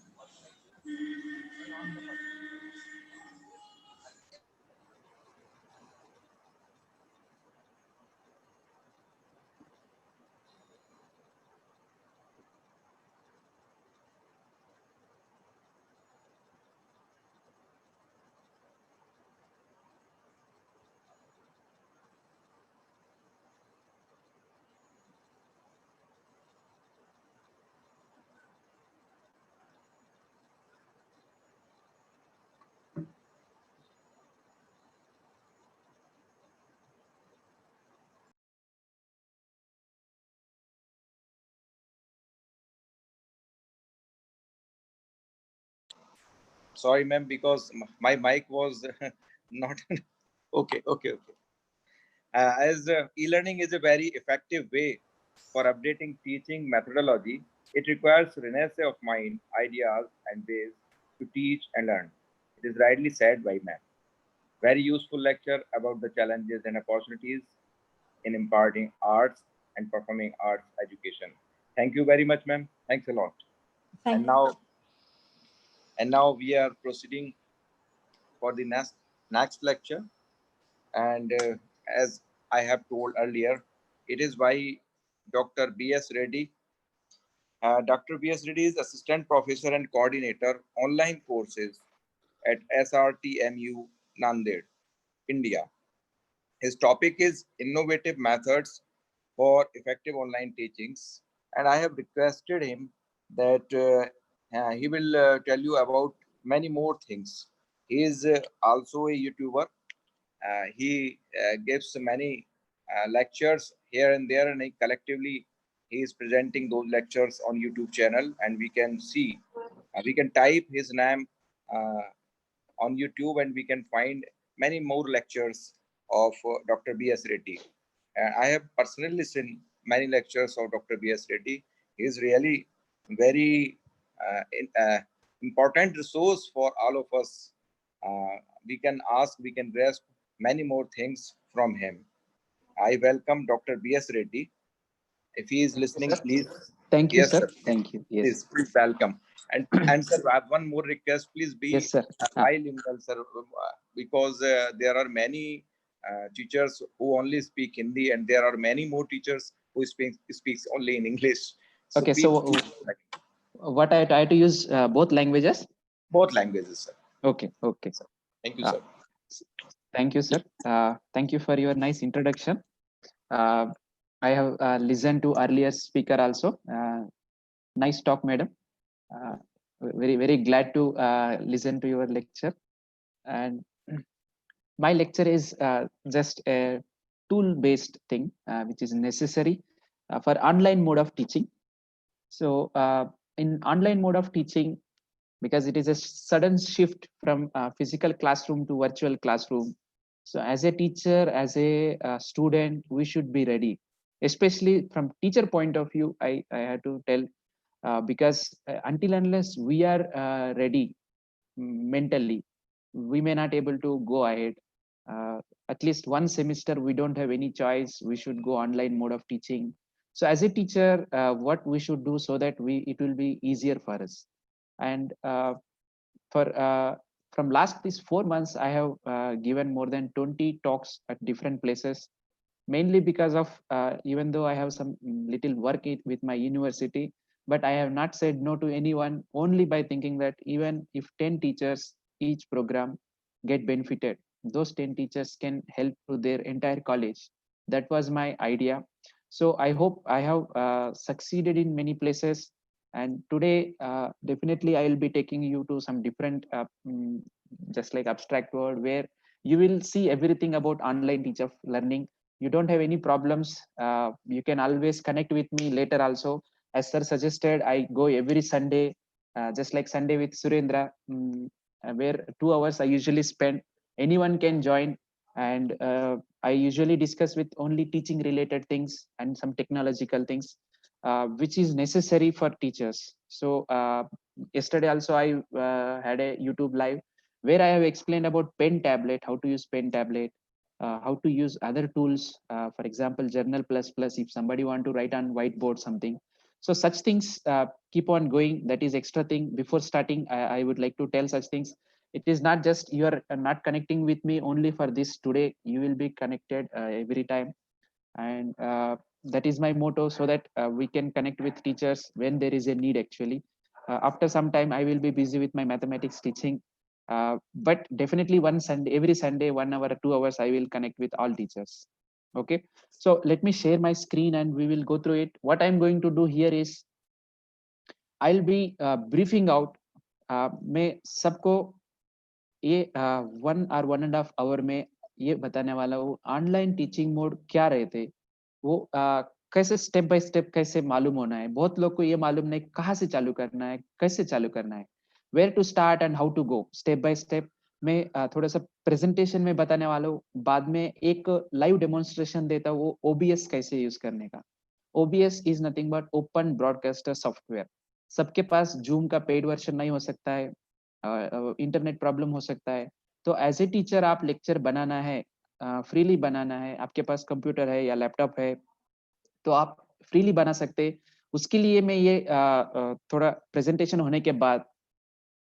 Sorry, ma'am, because my mic was not okay. As e-learning is a very effective way for updating teaching methodology, it requires renaissance of mind, ideas, and ways to teach and learn. It is rightly said by ma'am. Very useful lecture about the challenges and opportunities in imparting arts and performing arts education. Thank you very much, ma'am. Thanks a lot. Thank you. And now we are proceeding for the next lecture. And as I have told earlier, it is by Dr. B.S. Reddy. Dr. B.S. Reddy is Assistant Professor and Coordinator Online Courses at SRTMU Nanded, India. His topic is Innovative Methods for Effective Online Teachings. And I have requested him that he will tell you about many more things. He is also a YouTuber. He gives many lectures here and there, and collectively he is presenting those lectures on YouTube channel, and we can see, we can type his name on YouTube, and we can find many more lectures of Dr. B.S. Reddy. I have personally listened many lectures of Dr. B.S. Reddy. He is really very important resource for all of us. We can ask, we can grasp many more things from him. I welcome Dr. B.S. Reddy. If he is listening, Sir. please. Thank you, Yes, sir. sir. Thank you. Yes. Please welcome. And sir, I have one more request. Please be Yes, sir. bilingual, sir, because there are many teachers who only speak Hindi, and there are many more teachers who speaks only in English. So Okay. please, So what I try to use both languages. both languages, sir. Okay. Okay. Thank you, sir. Thank you, sir. Thank you for your nice introduction. I have listened to earlier speaker also. Nice talk, madam. Very glad to listen to your lecture. And my lecture is just a tool-based thing, which is necessary for online mode of teaching. So in online mode of teaching, because it is a sudden shift from physical classroom to virtual classroom. So as a teacher, as a student, we should be ready, especially from teacher point of view. I had to tell because until unless we are ready mentally, we may not able to go ahead. At least one semester, we don't have any choice. We should go online mode of teaching. So as a teacher, what we should do so that it will be easier for us. And for from last these 4 months, I have given more than 20 talks at different places, mainly because of even though I have some little work with my university, but I have not said no to anyone, only by thinking that even if 10 teachers each program get benefited, those 10 teachers can help to their entire college. That was my idea. So I hope I have succeeded in many places. And today, definitely, I will be taking you to some different, just like abstract world, where you will see everything about online teacher learning. You don't have any problems. You can always connect with me later also. As sir suggested, I go every Sunday, just like Sunday with Surendra, where 2 hours I usually spend. Anyone can join. And I usually discuss with only teaching related things and some technological things, which is necessary for teachers. So yesterday also I had a YouTube live where I have explained about pen tablet, how to use pen tablet, how to use other tools, for example, Journal Plus Plus, if somebody want to write on whiteboard something. So such things keep on going. That is extra thing. Before starting, I would like to tell such things. It is not just you are not connecting with me only for this today. You will be connected every time. And that is my motto, so that we can connect with teachers when there is a need actually. After some time, I will be busy with my mathematics teaching. But definitely every Sunday, 1 hour or 2 hours, I will connect with all teachers. Okay. So let me share my screen and we will go through it. What I'm going to do here is I'll be briefing out. मैं सबको ये 1 or 1.5 hour में ये बताने वाला हूँ online teaching mode क्या रहते वो कैसे स्टेप बाय स्टेप कैसे मालूम होना है। बहुत लोग को ये मालूम नहीं कहाँ से चालू करना है, कैसे चालू करना है, where to start and how to go step by step. मैं थोड़ा सा प्रेजेंटेशन में बताने वाला हूँ, बाद में एक लाइव डेमोन्स्ट्रेशन देता हूँ वो ओबीएस कैसे यूज करने का। OBS is nothing but open broadcaster software. सबके पास जूम का पेड वर्जन नहीं हो सकता है, इंटरनेट प्रॉब्लम हो सकता है। तो एज ए टीचर आप लेक्चर बनाना है, फ्रीली बनाना है, आपके पास कंप्यूटर है या लैपटॉप है तो आप फ्रीली बना सकते। उसके लिए मैं ये थोड़ा प्रेजेंटेशन होने के बाद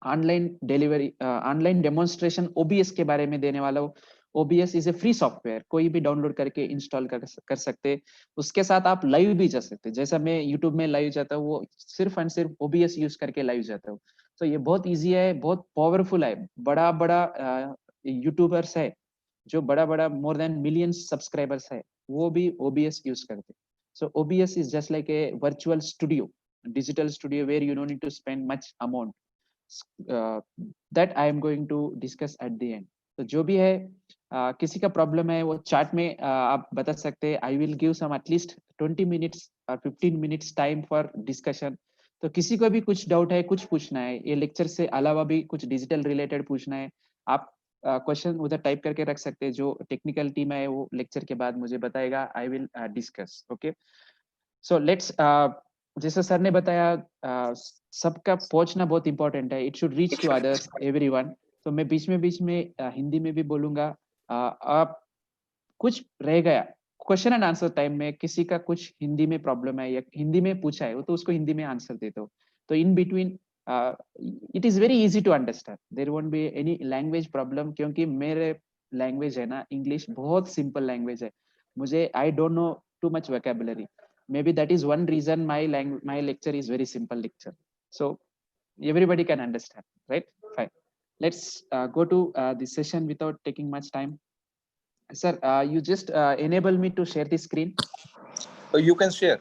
ऑनलाइन डेमोन्स्ट्रेशन ओबीएस के बारे में देने वाला हूँ। OBS is a free software, कोई भी डाउनलोड करके इंस्टॉल कर सकते। उसके साथ आप लाइव भी जा सकते, जैसा मैं यूट्यूब में लाइव जाता हूँ वो सिर्फ एंड सिर्फ ओबीएस यूज करके लाइव जाता हूँ। तो ये बहुत ईजी है, बहुत पावरफुल है। बड़ा बड़ा यूट्यूबर्स है जो बड़ा बड़ा मोर देन मिलियंस सब्सक्राइबर्स है, वो भी ओबीएस यूज करते। So OBS is just like a virtual studio, digital studio where you don't need to spend much amount that I am going to discuss at the end. तो जो भी है किसी का प्रॉब्लम है वो चैट में आप बता सकते हैं। I will give some at least 20 minutes और 15 minutes टाइम फॉर डिस्कशन। तो किसी को भी कुछ डाउट है, कुछ पूछना है, ये लेक्चर से अलावा भी कुछ डिजिटल रिलेटेड पूछना है, आप क्वेश्चन उधर टाइप करके रख सकते हैं, जो टेक्निकल टीम है वो लेक्चर के बाद मुझे बताएगा, I will discuss. Okay, so let's, जैसा सर ने बताया, सबका पहुंचना बहुत इंपॉर्टेंट है, it should reach to others everyone. तो मैं बीच में हिंदी में भी बोलूंगा। आप कुछ रह गया क्वेश्चन एंड आंसर टाइम में, किसी का कुछ हिंदी में प्रॉब्लम है या हिंदी में पूछा है, वो तो उसको हिंदी में आंसर दे दो। तो in between it is very easy to understand, there won't be any language problem, क्योंकि मेरे लैंग्वेज है ना इंग्लिश, बहुत सिंपल लैंग्वेज है। मुझे I don't know too much vocabulary, maybe that is one reason my lecture is very simple lecture, so everybody can understand, right? Fine, let's go to the session without taking much time. Sir, you just enable me to share the screen. You can share.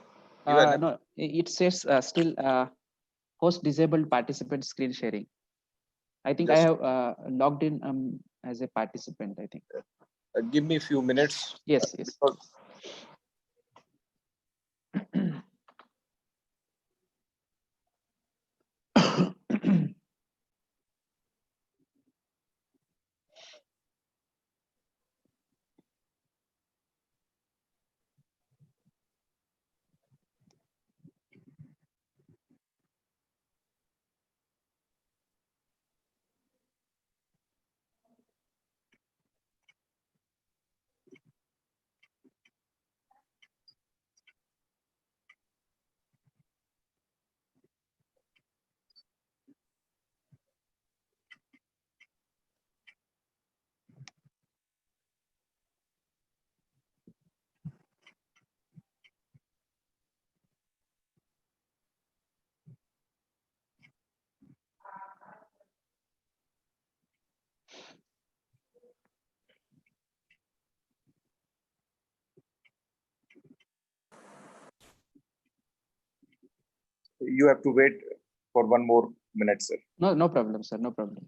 No, it says still host disabled participant screen sharing. I think I have logged in as a participant, I think. Give me a few minutes. Yes. You have to wait for one more minute, sir. No problem, sir, no problem.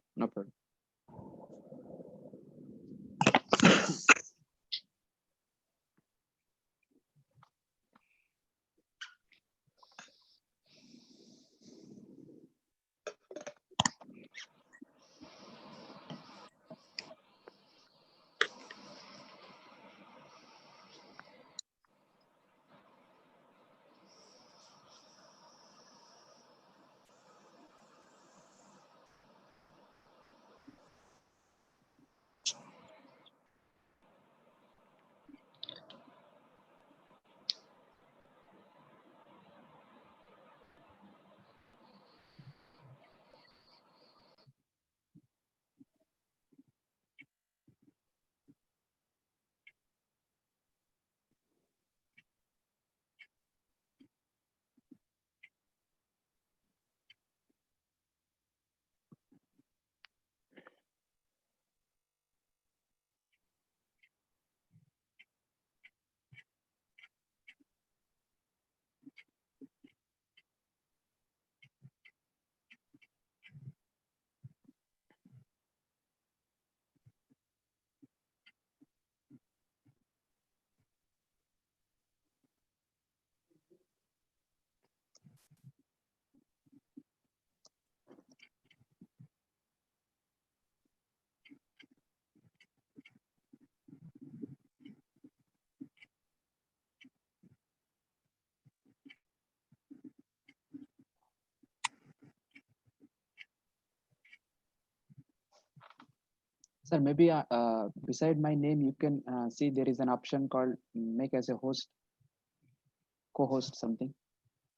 Sir, maybe beside my name, you can see there is an option called make as a host, co-host something.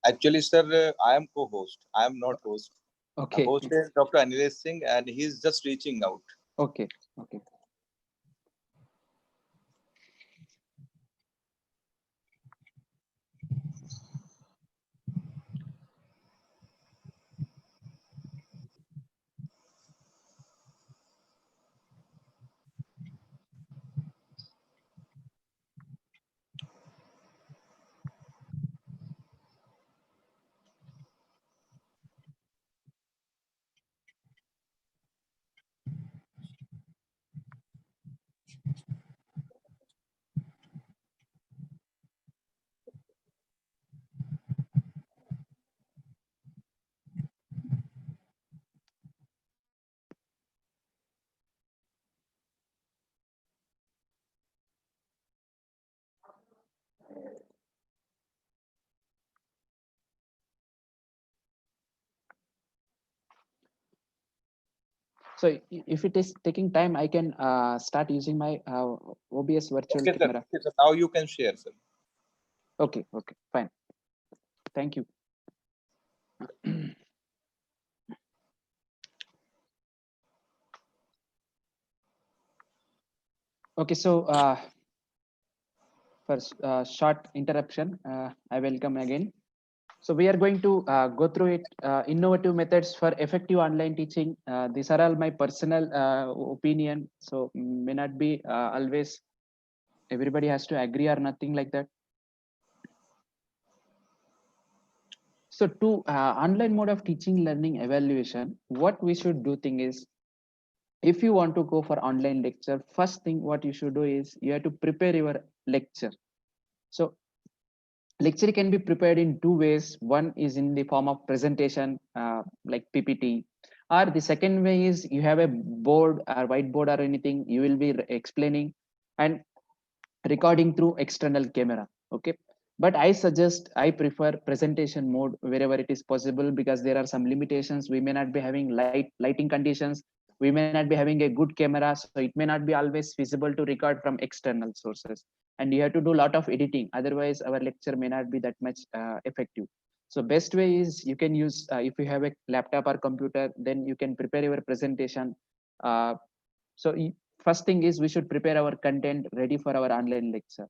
Actually, sir, I am co-host. I am not host. Okay. The host is Dr. Anilesh Singh, and he is just reaching out. Okay. So if it is taking time, I can start using my OBS virtual Okay, sir. camera. Okay, sir. Now you can share, sir. Okay, fine. Thank you. Okay, so first short interruption. I welcome again. So we are going to go through it. Innovative methods for effective online teaching. These are all my personal opinion. So may not be always everybody has to agree or nothing like that. So to online mode of teaching, learning, evaluation, what we should do thing is, if you want to go for online lecture, first thing what you should do is you have to prepare your lecture. So lecture can be prepared in two ways. One is in the form of presentation, like PPT, or the second way is you have a board or whiteboard or anything, you will be explaining and recording through external camera. Okay, but I prefer presentation mode wherever it is possible, because there are some limitations. We may not be having lighting conditions, we may not be having a good camera, so it may not be always feasible to record from external sources, and you have to do a lot of editing, otherwise our lecture may not be that much effective. So best way is you can use, if you have a laptop or computer, then you can prepare your presentation. uh, so first thing is we should prepare our content ready for our online lecture.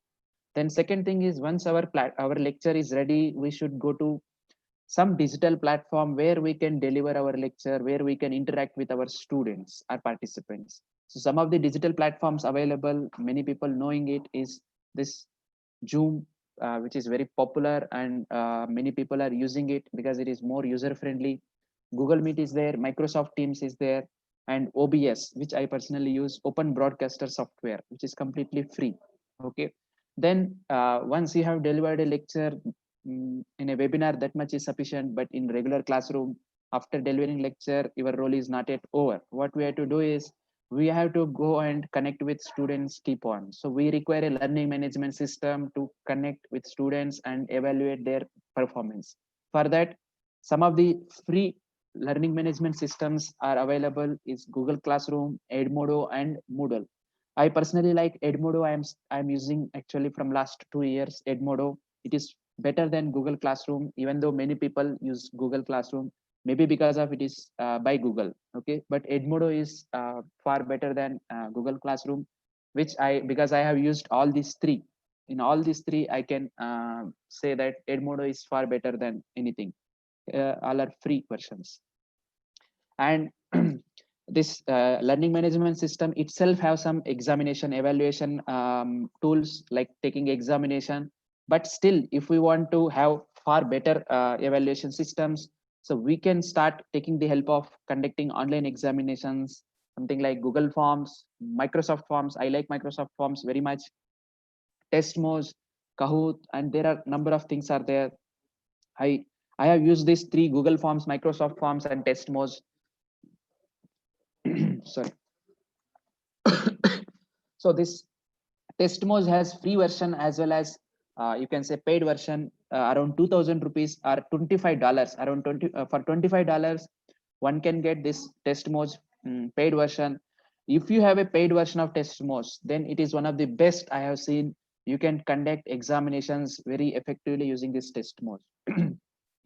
Then second thing is, once our lecture is ready, we should go to some digital platform where we can deliver our lecture, where we can interact with our students or participants. So some of the digital platforms available, many people knowing it, is this Zoom, which is very popular, and many people are using it because it is more user friendly. Google Meet is there, Microsoft Teams is there, and OBS, which I personally use, Open Broadcaster software, which is completely free. Okay. Then once you have delivered a lecture, in a webinar, that much is sufficient. But in regular classroom, after delivering lecture, your role is not yet over. What we have to do is we have to go and connect with students keep on. So we require a learning management system to connect with students and evaluate their performance. For that, some of the free learning management systems are available is Google Classroom, Edmodo, and Moodle. I personally like Edmodo. I'm using actually from last 2 years Edmodo. It is better than Google Classroom, even though many people use Google Classroom, maybe because of it is by Google. Okay, but Edmodo is far better than Google Classroom, which I, because I have used all these three. In all these three, I can say that Edmodo is far better than anything. All are free versions. And this learning management system itself have some examination evaluation tools like taking examination. But still, if we want to have far better evaluation systems, so we can start taking the help of conducting online examinations, something like Google Forms, Microsoft Forms. I like Microsoft Forms very much. Testmos, Kahoot, and there are number of things are there. I have used these three: Google Forms, Microsoft Forms, and Testmos. Sorry. So this Testmos has free version as well as you can say paid version, around 2,000 rupees or $25, around 20 for $25 one can get this Testmos paid version. If you have a paid version of Testmos, then it is one of the best I have seen. You can conduct examinations very effectively using this Testmos.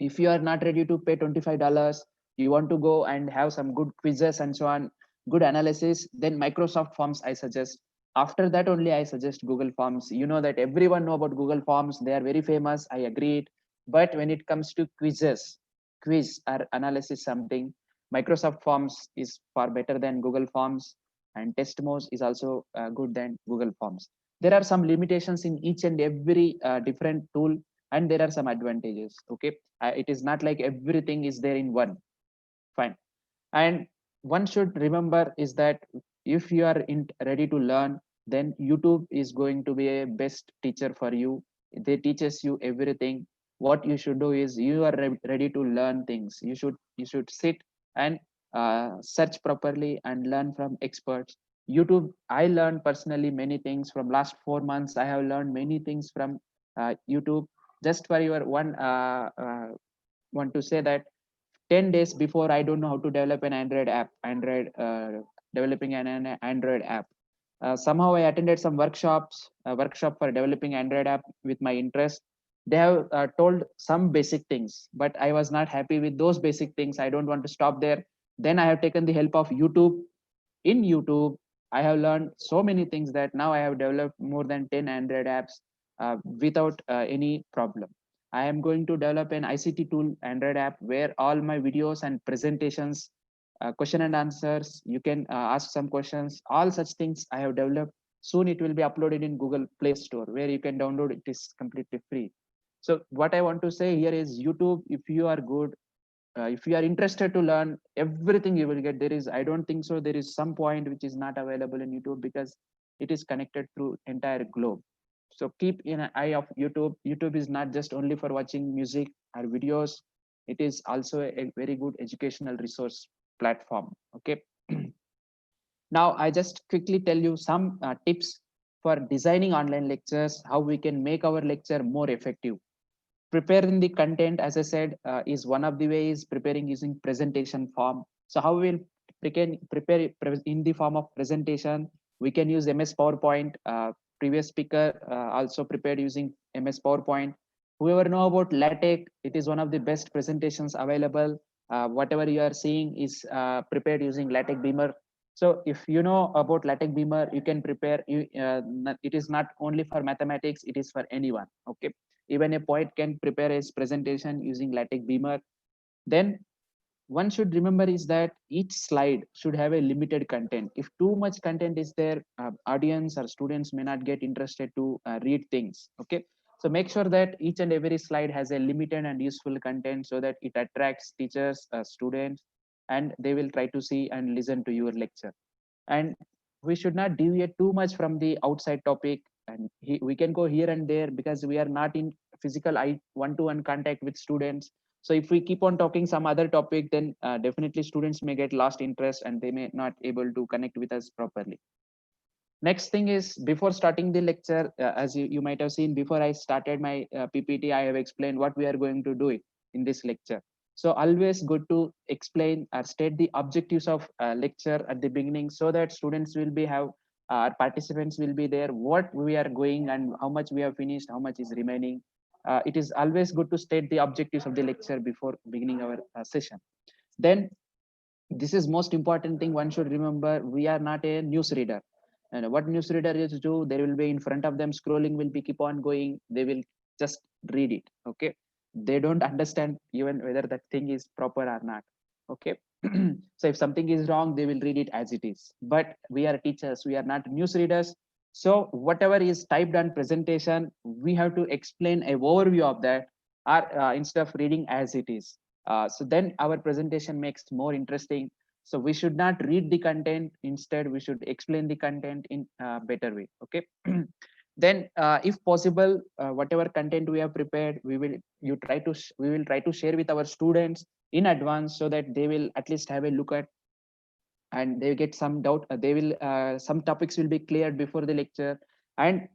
If you are not ready to pay $25, you want to go and have some good quizzes and so on, good analysis, then Microsoft Forms I suggest. After that only I suggest Google Forms. You know that everyone know about Google Forms, they are very famous, I agree it. But when it comes to quiz or analysis something, Microsoft Forms is far better than Google Forms, and Testmos is also good than Google Forms. There are some limitations in each and every different tool, and there are some advantages. Okay, it is not like everything is there in one. Fine. And one should remember is that if you are ready to learn, then YouTube is going to be a best teacher for you. They teaches you everything. What you should do is you are ready to learn things. You should sit and search properly and learn from experts. YouTube, I learned personally many things from last 4 months. I have learned many things from YouTube. Just for your one want to say that 10 days before, I don't know how to develop an Android app, developing an Android app. Somehow I attended some workshops, a workshop for developing Android app with my interest. They have told some basic things, but I was not happy with those basic things. I don't want to stop there. Then I have taken the help of YouTube. In YouTube, I have learned so many things that now I have developed more than 10 Android apps without any problem. I am going to develop an ICT tool Android app where all my videos and presentations, question and answers, you can ask some questions, all such things I have developed. Soon it will be uploaded in Google Play Store where you can download it. It is completely free. So what I want to say here is YouTube, if you are good, if you are interested to learn everything, you will get. There is, I don't think so there is some point which is not available in YouTube, because it is connected through entire globe. So keep in an eye of YouTube. YouTube is not just only for watching music or videos, it is also a very good educational resource platform. Okay. Now I just quickly tell you some tips for designing online lectures, how we can make our lecture more effective. Preparing the content, as I said, is one of the ways. Preparing using presentation form. So how we'll prepare in the form of presentation, we can use MS PowerPoint. Previous speaker also prepared using MS PowerPoint. Whoever know about LaTeX, it is one of the best presentations available. Whatever you are seeing is prepared using LaTeX Beamer. So if you know about LaTeX Beamer, you can prepare. It is not only for mathematics, it is for anyone. Okay. Even a poet can prepare his presentation using LaTeX Beamer. Then one should remember is that each slide should have a limited content. If too much content is there, audience or students may not get interested to read things. Okay. So make sure that each and every slide has a limited and useful content so that it attracts teachers, students, and they will try to see and listen to your lecture. And we should not deviate too much from the outside topic, and we can go here and there because we are not in physical eye one-to-one contact with students. So if we keep on talking some other topic, then definitely students may get lost interest and they may not able to connect with us properly. Next thing is, before starting the lecture, as you might have seen, before I started my PPT, I have explained what we are going to do in this lecture. So always good to explain or state the objectives of lecture at the beginning, so that students will be have our participants will be there, what we are going and how much we have finished, how much is remaining. It is always good to state the objectives of the lecture before beginning our session. Then this is most important thing one should remember: we are not a news reader. And what news reader is do, there will be in front of them scrolling will be keep on going, they will just read it. Okay. They don't understand even whether that thing is proper or not. Okay. So if something is wrong, they will read it as it is. But we are teachers, we are not news readers. So whatever is typed on presentation, we have to explain a overview of that, or instead of reading as it is. So then our presentation makes more interesting. So we should not read the content, instead we should explain the content in a better way. Okay. Then if possible, whatever content we have prepared, we will try to share with our students in advance, so that they will at least have a look at and they get some doubt. They will some topics will be cleared before the lecture, and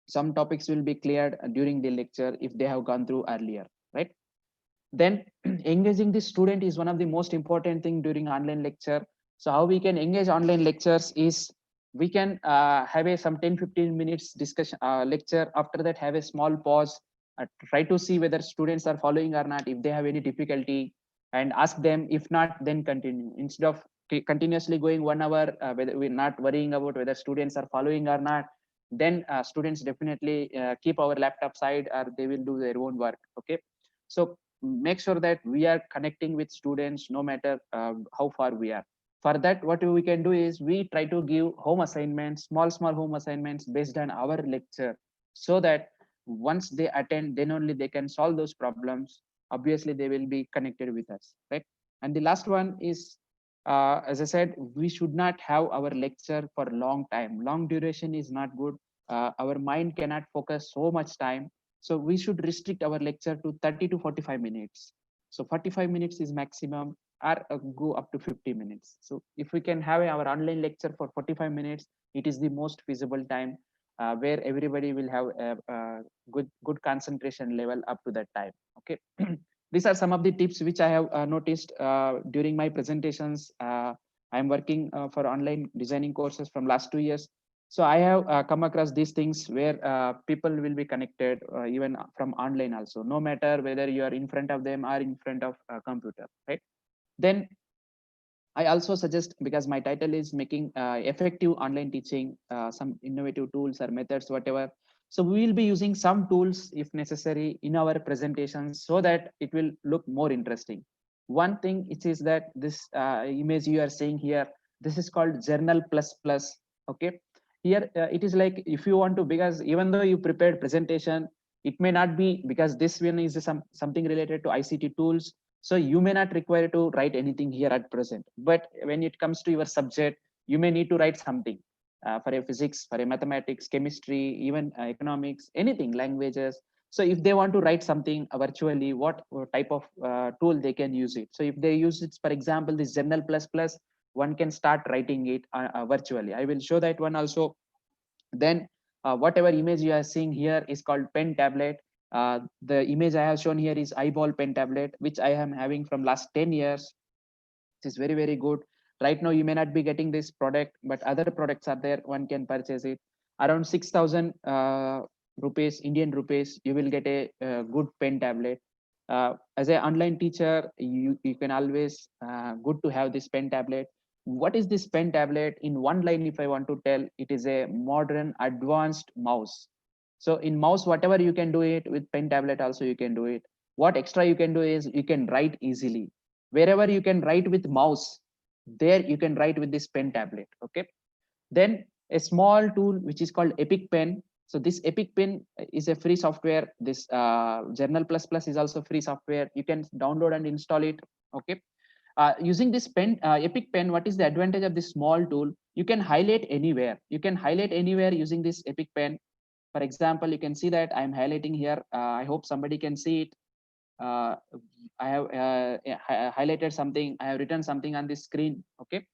some topics will be cleared during the lecture if they have gone through earlier, right? Then engaging the student is one of the most important thing during online lecture. So how we can engage online lectures is, we can have a some 10-15 minutes discussion lecture. After that, have a small pause, try to see whether students are following or not. If they have any difficulty, and ask them. If not, then continue. Instead of continuously going 1 hour, whether we're not worrying about whether students are following or not, then students definitely keep our laptop side, or they will do their own work. Okay. So make sure that we are connecting with students no matter how far we are. For that, what we can do is, we try to give home assignments, small home assignments based on our lecture, so that once they attend, then only they can solve those problems. Obviously they will be connected with us, right? And the last one is, as I said, we should not have our lecture for long time. Long duration is not good. Our mind cannot focus so much time. So we should restrict our lecture to 30 to 45 minutes. So 45 minutes is maximum, or go up to 50 minutes. So if we can have our online lecture for 45 minutes, it is the most feasible time, where everybody will have a good concentration level up to that time. Okay. These are some of the tips which I have noticed during my presentations. I'm working for online designing courses from last 2 years. So I have come across these things where people will be connected even from online also, no matter whether you are in front of them or in front of a computer, right? Then I also suggest, because my title is making effective online teaching, some innovative tools or methods, whatever. So we will be using some tools if necessary in our presentations so that it will look more interesting. One thing it is that this image you are seeing here, this is called Journal Plus Plus. Okay, here it is like if you want to, because even though you prepared presentation, it may not be, because this one is something related to ICT tools, so you may not require to write anything here at present. But when it comes to your subject, you may need to write something for a physics, for a mathematics, chemistry, even economics, anything, languages. So if they want to write something virtually, what type of tool they can use it? So if they use it, for example, this Journal Plus Plus, one can start writing it virtually. I will show that one also. Then whatever image you are seeing here is called pen tablet. The image I have shown here is eyeball pen tablet, which I am having from last 10 years. It is very, very good. Right now, you may not be getting this product, but other products are there. One can purchase it. Around 6,000 rupees, Indian rupees, you will get a good pen tablet. As an online teacher, you can always good to have this pen tablet. What is this pen tablet? In one line, if I want to tell, it is a modern advanced mouse. So in mouse, whatever you can do it, with pen tablet also you can do it. What extra you can do is you can write easily. Wherever you can write with mouse, there you can write with this pen tablet. Okay. Then a small tool which is called Epic Pen. So this Epic Pen is a free software. This Journal Plus Plus is also free software. You can download and install it. Okay. Using this pen, Epic Pen, what is the advantage of this small tool? You can highlight anywhere. You can highlight anywhere using this Epic Pen. For example, you can see that I'm highlighting here. I hope somebody can see it. uh, I have highlighted something, I have written something on this screen. Okay,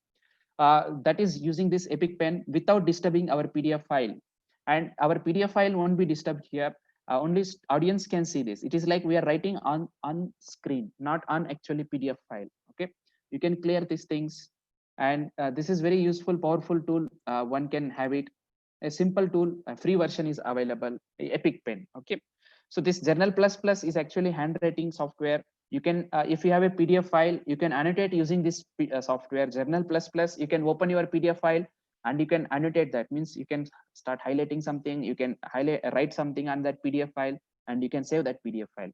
that is using this Epic Pen without disturbing our PDF file, and our PDF file won't be disturbed here. Only audience can see this. It is like we are writing on screen, not on actually PDF file. Okay, you can clear these things, and this is very useful, powerful tool. One can have it. A simple tool, a free version is available. Epic Pen. Okay, so this Journal Plus Plus is actually handwriting software. You can, if you have a PDF file, you can annotate using this software Journal Plus Plus. You can open your PDF file and you can annotate. That means you can start highlighting something. You can write something on that PDF file, and you can save that PDF file.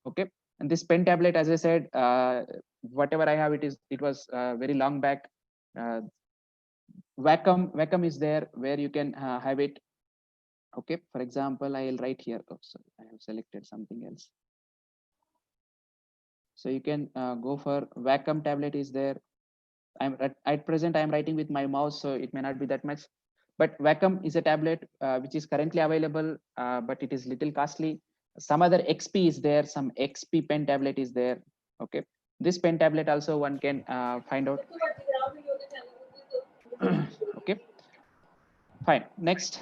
Okay, and this pen tablet, as I said, whatever I have, it was very long back. Wacom is there where you can have it. Okay, for example, I'll write here. Oh, sorry, I have selected something else. So you can go for Wacom tablet is there. I'm at present I'm writing with my mouse, so it may not be that much. But Wacom is a tablet which is currently available, but it is little costly. Some other XP is there. Some XP pen tablet is there. Okay, this pen tablet also one can find out. Okay, fine. Next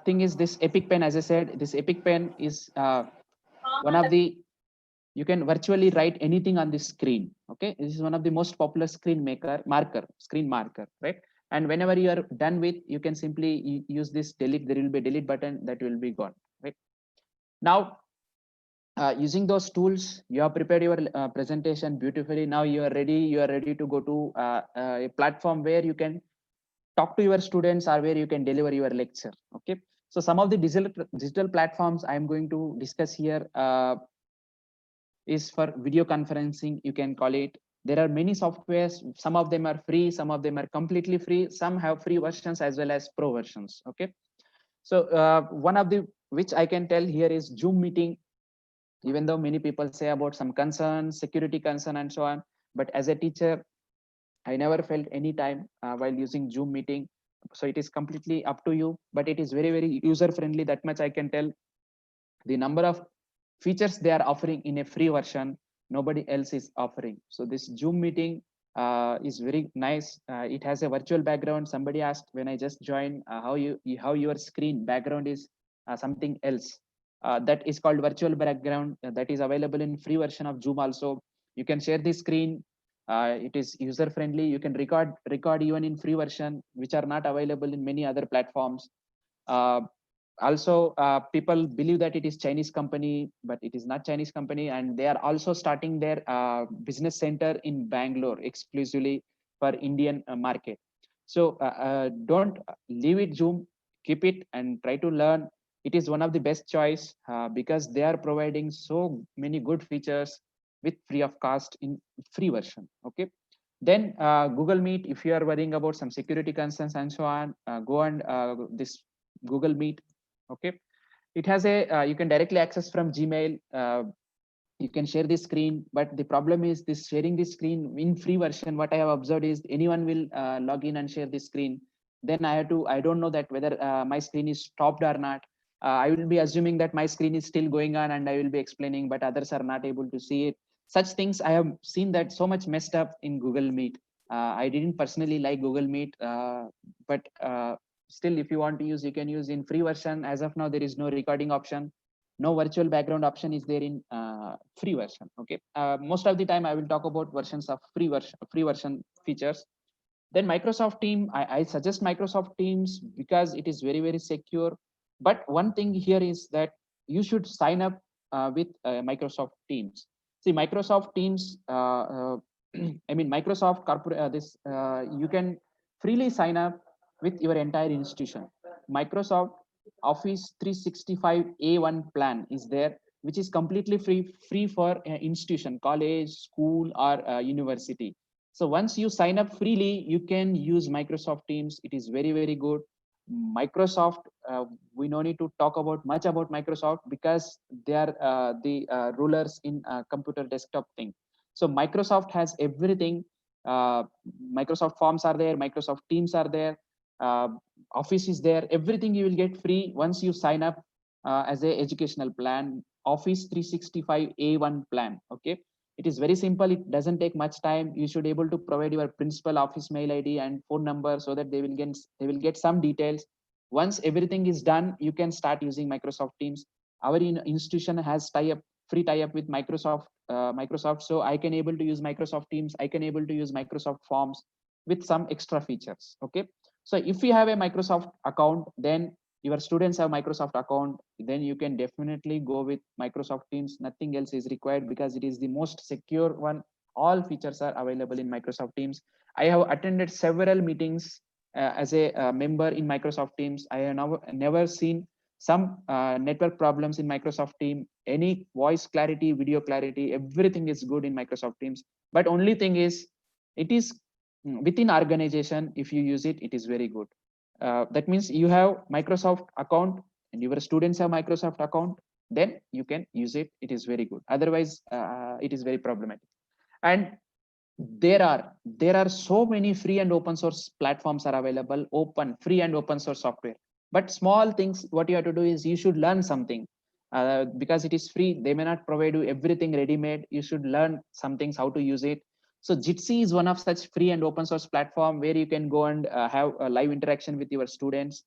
thing is this Epic Pen. As I said, this Epic Pen is one of the, you can virtually write anything on this screen. Okay, this is one of the most popular screen marker, right? And whenever you are done with, you can simply use this delete. There will be a delete button that will be gone, right? Now using those tools, you have prepared your presentation beautifully. Now you are ready to go to a platform where you can talk to your students or where you can deliver your lecture. Okay, so some of the digital platforms I'm going to discuss here is for video conferencing, you can call it. There are many softwares. Some of them are free, some of them are completely free, some have free versions as well as pro versions. Okay, so one of the which I can tell here is Zoom meeting. Even though many people say about some concerns, security concern and so on, but as a teacher, I never felt any time while using Zoom meeting. So it is completely up to you, but it is very, very user friendly. That much I can tell. The number of features they are offering in a free version, nobody else is offering. So this Zoom meeting is very nice. It has a virtual background. Somebody asked when I just joined how your screen background is something else. that is called virtual background, that is available in free version of Zoom also. You can share the screen. It is user friendly. You can record even in free version, which are not available in many other platforms. Also, people believe that it is Chinese company, but it is not Chinese company, and they are also starting their business center in Bangalore exclusively for Indian market. So don't leave it Zoom, keep it and try to learn. It is one of the best choice because they are providing so many good features with free of cost in free version. Okay. Then Google Meet, if you are worrying about some security concerns and so on, go and this Google Meet. Okay, it has a you can directly access from Gmail. You can share the screen, but the problem is this sharing the screen in free version. What I have observed is anyone will log in and share the screen. Then I don't know that whether my screen is stopped or not. I will be assuming that my screen is still going on and I will be explaining, but others are not able to see it. Such things I have seen that so much messed up in Google Meet. I didn't personally like Google Meet, but still, if you want to use, you can use in free version. As of now, there is no recording option. No virtual background option is there in free version. Okay, most of the time I will talk about versions of free version features. Then Microsoft Team, I suggest Microsoft Teams because it is very secure. But one thing here is that you should sign up with Microsoft Teams. See, Microsoft Teams, I mean Microsoft corporate. You can freely sign up with your entire institution. Microsoft Office 365 A1 plan is there, which is completely free for institution, college, school, or university. So once you sign up freely, you can use Microsoft Teams. It is very good. Microsoft, we no need to talk about much about Microsoft because they are the rulers in computer desktop thing. So Microsoft has everything. Microsoft Forms are there, Microsoft Teams are there, Office is there. Everything you will get free once you sign up as a educational plan. Office 365 A1 plan. Okay, it is very simple. It doesn't take much time. You should able to provide your principal office mail ID and phone number so that they will get some details. Once everything is done, you can start using Microsoft Teams. Our institution has free tie-up with Microsoft, so I can able to use Microsoft Teams. I can able to use Microsoft Forms with some extra features. Okay, so if you have a Microsoft account, then your students have Microsoft account, then you can definitely go with Microsoft Teams. Nothing else is required because it is the most secure one. All features are available in Microsoft Teams. I have attended several meetings as a member in Microsoft Teams. I have never seen some network problems in Microsoft Teams. Any voice clarity, video clarity, everything is good in Microsoft Teams. But only thing is, it is within organization. If you use it, it is very good. That means you have Microsoft account and your students have Microsoft account, then you can use it. It is very good. Otherwise, it is very problematic. And there are so many free and open source platforms are available, free and open source software. But small things, what you have to do is you should learn something because it is free. They may not provide you everything ready made. You should learn some things, how to use it. So Jitsi is one of such free and open source platform where you can go and have a live interaction with your students.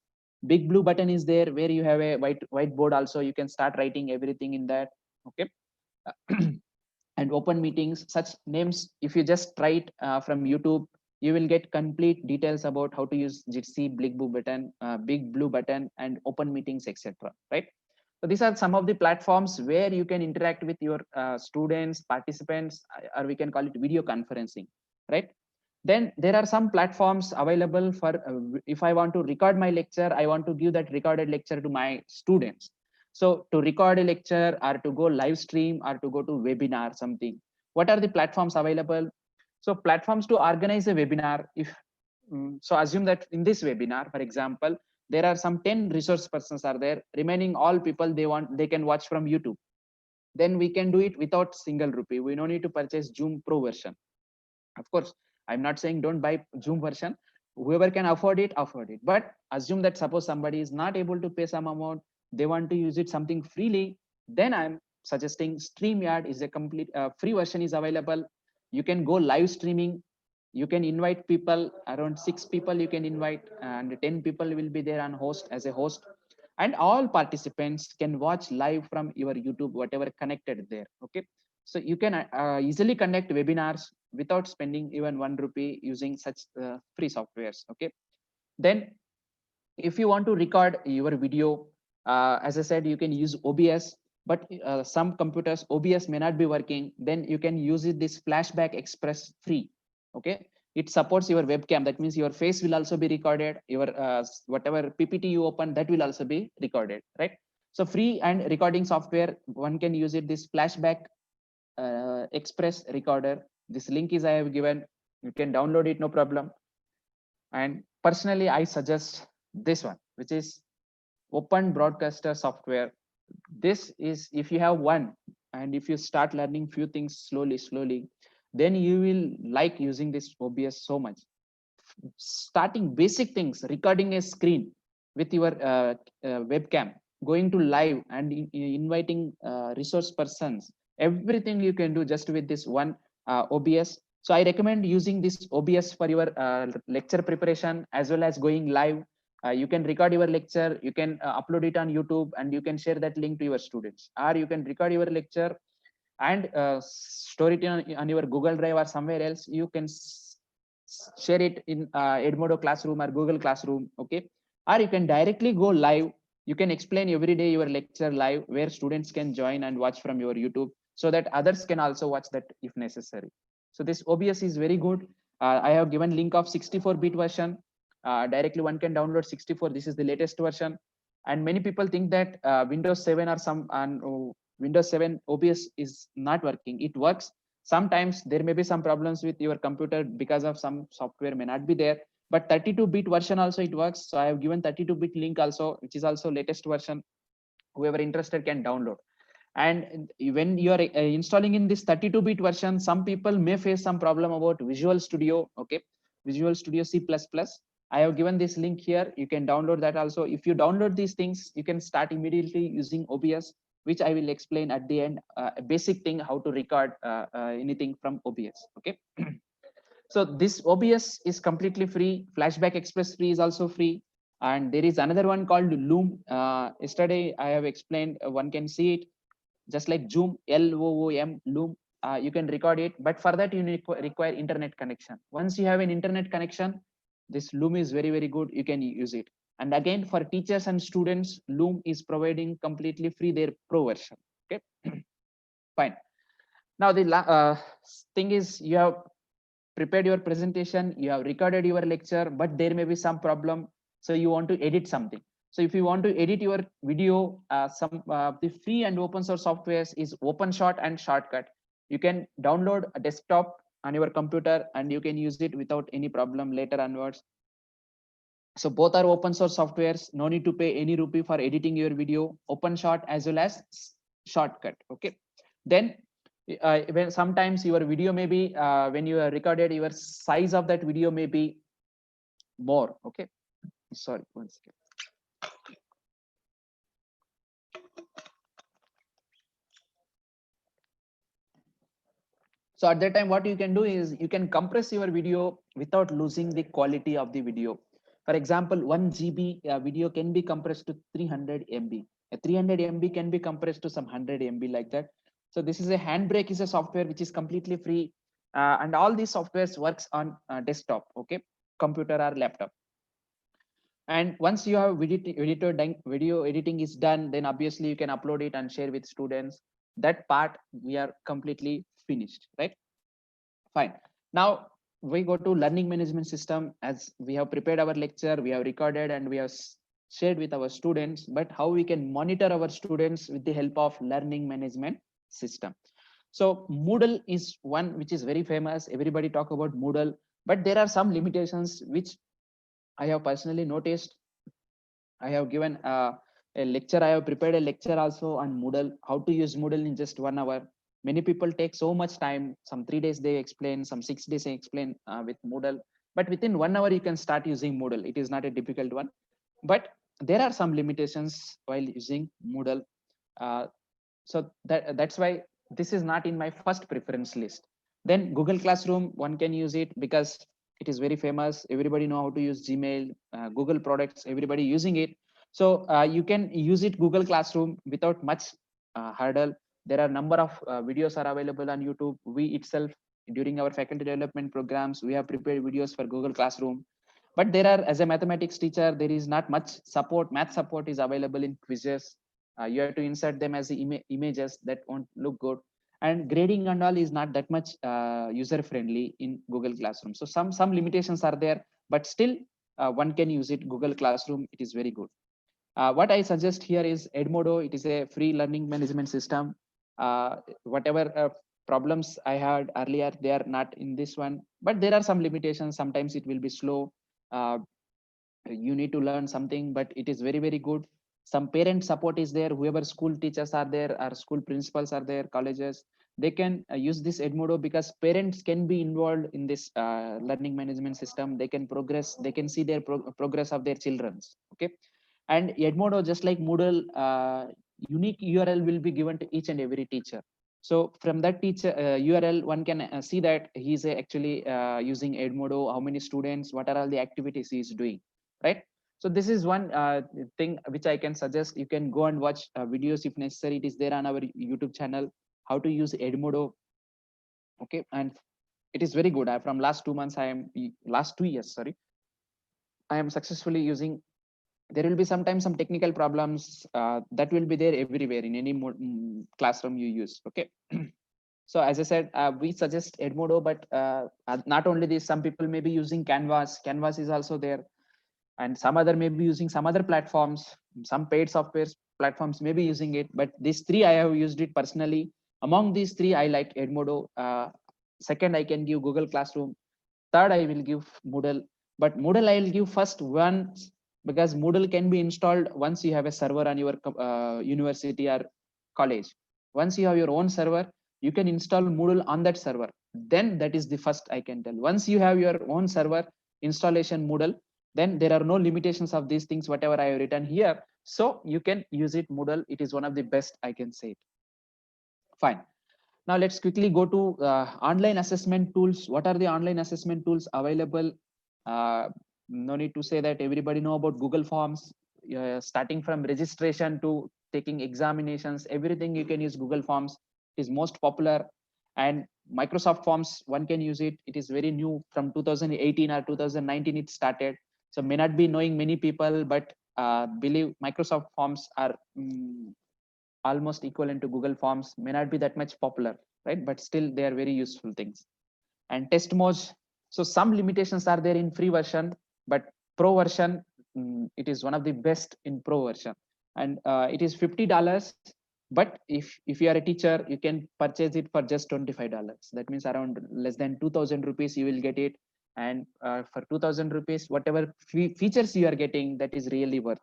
Big Blue Button is there where you have a whiteboard also. You can start writing everything in that. Okay. And open meetings, such names, if you just try it from YouTube, you will get complete details about how to use Jitsi, Big Blue Button, and open meetings, etc. Right? So these are some of the platforms where you can interact with your students, participants, or we can call it video conferencing, right? Then there are some platforms available for if I want to record my lecture, I want to give that recorded lecture to my students. So to record a lecture or to go live stream or to go to webinar something, what are the platforms available? So platforms to organize a webinar. So assume that in this webinar, for example, there are some 10 resource persons are there. Remaining all people they can watch from YouTube. Then we can do it without single rupee. We no need to purchase Zoom Pro version. Of course, I'm not saying don't buy Zoom version. Whoever can afford it, afford it. But assume that suppose somebody is not able to pay some amount, they want to use it something freely, then I'm suggesting StreamYard is a complete free version is available. You can go live streaming. You can invite people, around 6 people you can invite, and 10 people will be there on host as a host. and all participants can watch live from your YouTube, whatever connected there. Okay, so you can easily conduct webinars without spending even 1 rupee using such free softwares. Okay, then if you want to record your video, as I said, you can use OBS, but some computers OBS may not be working. Then you can use it this Flashback Express free. Okay, it supports your webcam. That means your face will also be recorded. Your whatever PPT you open, that will also be recorded, right? So free and recording software, one can use it this Flashback Express recorder. This link is I have given. You can download it, no problem. And personally, I suggest this one, which is Open Broadcaster software. This is, if you have one, and if you start learning few things slowly, then you will like using this OBS so much. Starting basic things, recording a screen with your webcam, going to live and inviting resource persons, everything you can do just with this one OBS. So I recommend using this OBS for your lecture preparation as well as going live. You can record your lecture, you can upload it on YouTube, and you can share that link to your students, or you can record your lecture and store it on your Google Drive or somewhere else. You can share it in Edmodo Classroom or Google Classroom. Okay, or you can directly go live. You can explain every day your lecture live, where students can join and watch from your YouTube, so that others can also watch that if necessary. So this OBS is very good. I have given link of 64-bit version. Directly one can download 64. This is the latest version. And many people think that Windows 7 or some Windows 7 OBS is not working. It works. Sometimes there may be some problems with your computer because of some software may not be there, but 32-bit version also it works. So I have given 32-bit link also, which is also latest version. Whoever interested can download. And when you are installing in this 32-bit version, some people may face some problem about Visual Studio. Okay, Visual Studio C++. I have given this link here. You can download that also. If you download these things, you can start immediately using OBS, which I will explain at the end, a basic thing, how to record anything from OBS. Okay. So this OBS is completely free. Flashback Express free is also free. And there is another one called Loom. Yesterday I have explained, one can see it just like Zoom, Loom, Loom. You can record it, but for that you require internet connection. Once you have an internet connection, this Loom is very good. You can use it. And again, for teachers and students, Loom is providing completely free their pro version. Okay, fine. Now the thing is, you have prepared your presentation, you have recorded your lecture, but there may be some problem. So you want to edit something. So if you want to edit your video, the free and open source softwares is OpenShot and Shortcut. You can download a desktop on your computer and you can use it without any problem later onwards. So both are open source softwares. No need to pay any rupee for editing your video. OpenShot as well as Shortcut. Okay. Then when sometimes your video may be when you are recorded, your size of that video may be more. Okay. Sorry, one second. So at that time, what you can do is you can compress your video without losing the quality of the video. For example, 1 GB video can be compressed to 300 MB. A 300 MB can be compressed to some 100 MB like that. So this is a Handbrake is a software which is completely free, and all these softwares works on desktop, okay, computer or laptop. And once you have video editing is done, then obviously you can upload it and share with students. That part we are completely finished, right? Fine. Now we go to learning management system. As we have prepared our lecture, we have recorded and we have shared with our students, but how we can monitor our students with the help of learning management system. So Moodle is one which is very famous. Everybody talk about Moodle, but there are some limitations which I have personally noticed. I have given a lecture. I have prepared a lecture also on Moodle, how to use Moodle in just 1 hour. Many people take so much time. Some 3 days they explain, some 6 days they explain with Moodle. But within 1 hour, you can start using Moodle. It is not a difficult one. But there are some limitations while using Moodle. So that's why this is not in my first preference list. Then Google Classroom, one can use it because it is very famous. Everybody know how to use Gmail, Google products, everybody using it. So you can use it Google Classroom without much hurdle. There are number of videos are available on YouTube. We itself, during our faculty development programs, we have prepared videos for Google Classroom. But there are, as a mathematics teacher, there is not much support. Math support is available in quizzes. You have to insert them as the images that won't look good. And grading and all is not that much user friendly in Google Classroom. So some limitations are there, but still one can use it. Google Classroom, it is very good. What I suggest here is Edmodo. It is a free learning management system. Whatever problems I had earlier, they are not in this one, but there are some limitations. Sometimes it will be slow. Uh, you need to learn something, but it is very, very good. Some parent support is there. Whoever school teachers are there, or school principals are there, colleges, they can use this Edmodo, because parents can be involved in this learning management system. They can progress, they can see their progress of their children's. Okay. And Edmodo, just like Moodle, unique URL will be given to each and every teacher. So from that teacher URL, one can see that he's actually using Edmodo, how many students, what are all the activities he is doing, right? So this is one thing which I can suggest. You can go and watch videos if necessary. It is there on our YouTube channel, how to use Edmodo. Okay, and it is very good. From last 2 months, last 2 years, sorry, I am successfully using. There will be sometimes some technical problems that will be there everywhere in any classroom you use. Okay. So as I said, we suggest Edmodo, but not only this, some people may be using Canvas. Canvas is also there, and some other may be using some other platforms. Some paid software platforms may be using it, but these three I have used it personally. Among these three, I like Edmodo. Second, I can give Google Classroom. Third, I will give Moodle, but Moodle I will give first once, because Moodle can be installed once you have a server on your university or college. Once you have your own server, you can install Moodle on that server. Then that is the first I can tell. Once you have your own server installation Moodle, then there are no limitations of these things, whatever I have written here. So you can use it Moodle. It is one of the best, I can say it. Fine. Now let's quickly go to online assessment tools. What are the online assessment tools available? No need to say that everybody know about Google Forms. Starting from registration to taking examinations, everything you can use Google Forms. It is most popular. And Microsoft Forms, one can use it. It is very new, from 2018 or 2019 it started. So may not be knowing many people, but believe Microsoft Forms are almost equivalent to Google Forms. May not be that much popular, right? But still they are very useful things. And test modes. So some limitations are there in free version, but pro version, it is one of the best in pro version. And it is $50. But if you are a teacher, you can purchase it for just $25. That means around less than 2,000 rupees you will get it. And for 2,000 rupees, whatever features you are getting, that is really worth.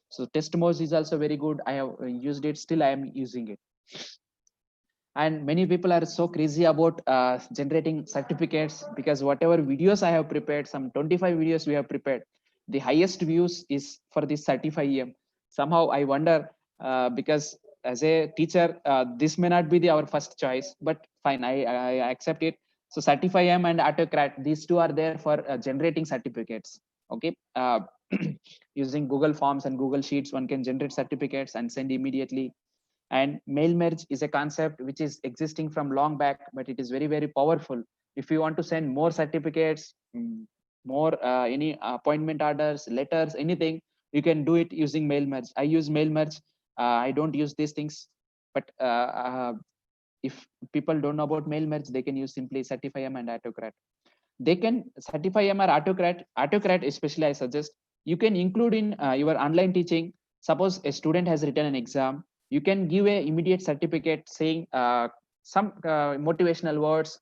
So test modes is also very good. I have used it, still I am using it. And many people are so crazy about generating certificates, because whatever videos I have prepared, some 25 videos we have prepared, the highest views is for the Certify-EM. Somehow I wonder, because as a teacher, this may not be our first choice, but fine, I accept it. So Certify-EM and Autocrat, these two are there for generating certificates. Okay. Using Google Forms and Google Sheets, one can generate certificates and send immediately. And mail merge is a concept which is existing from long back, but it is very, very powerful. If you want to send more certificates, more any appointment orders, letters, anything, you can do it using mail merge. I use mail merge. I don't use these things, but if people don't know about mail merge, they can use simply Certify-EM and Autocrat. They can Certify-EM or Autocrat especially I suggest you can include in your online teaching. Suppose a student has written an exam, you can give a immediate certificate saying some motivational words.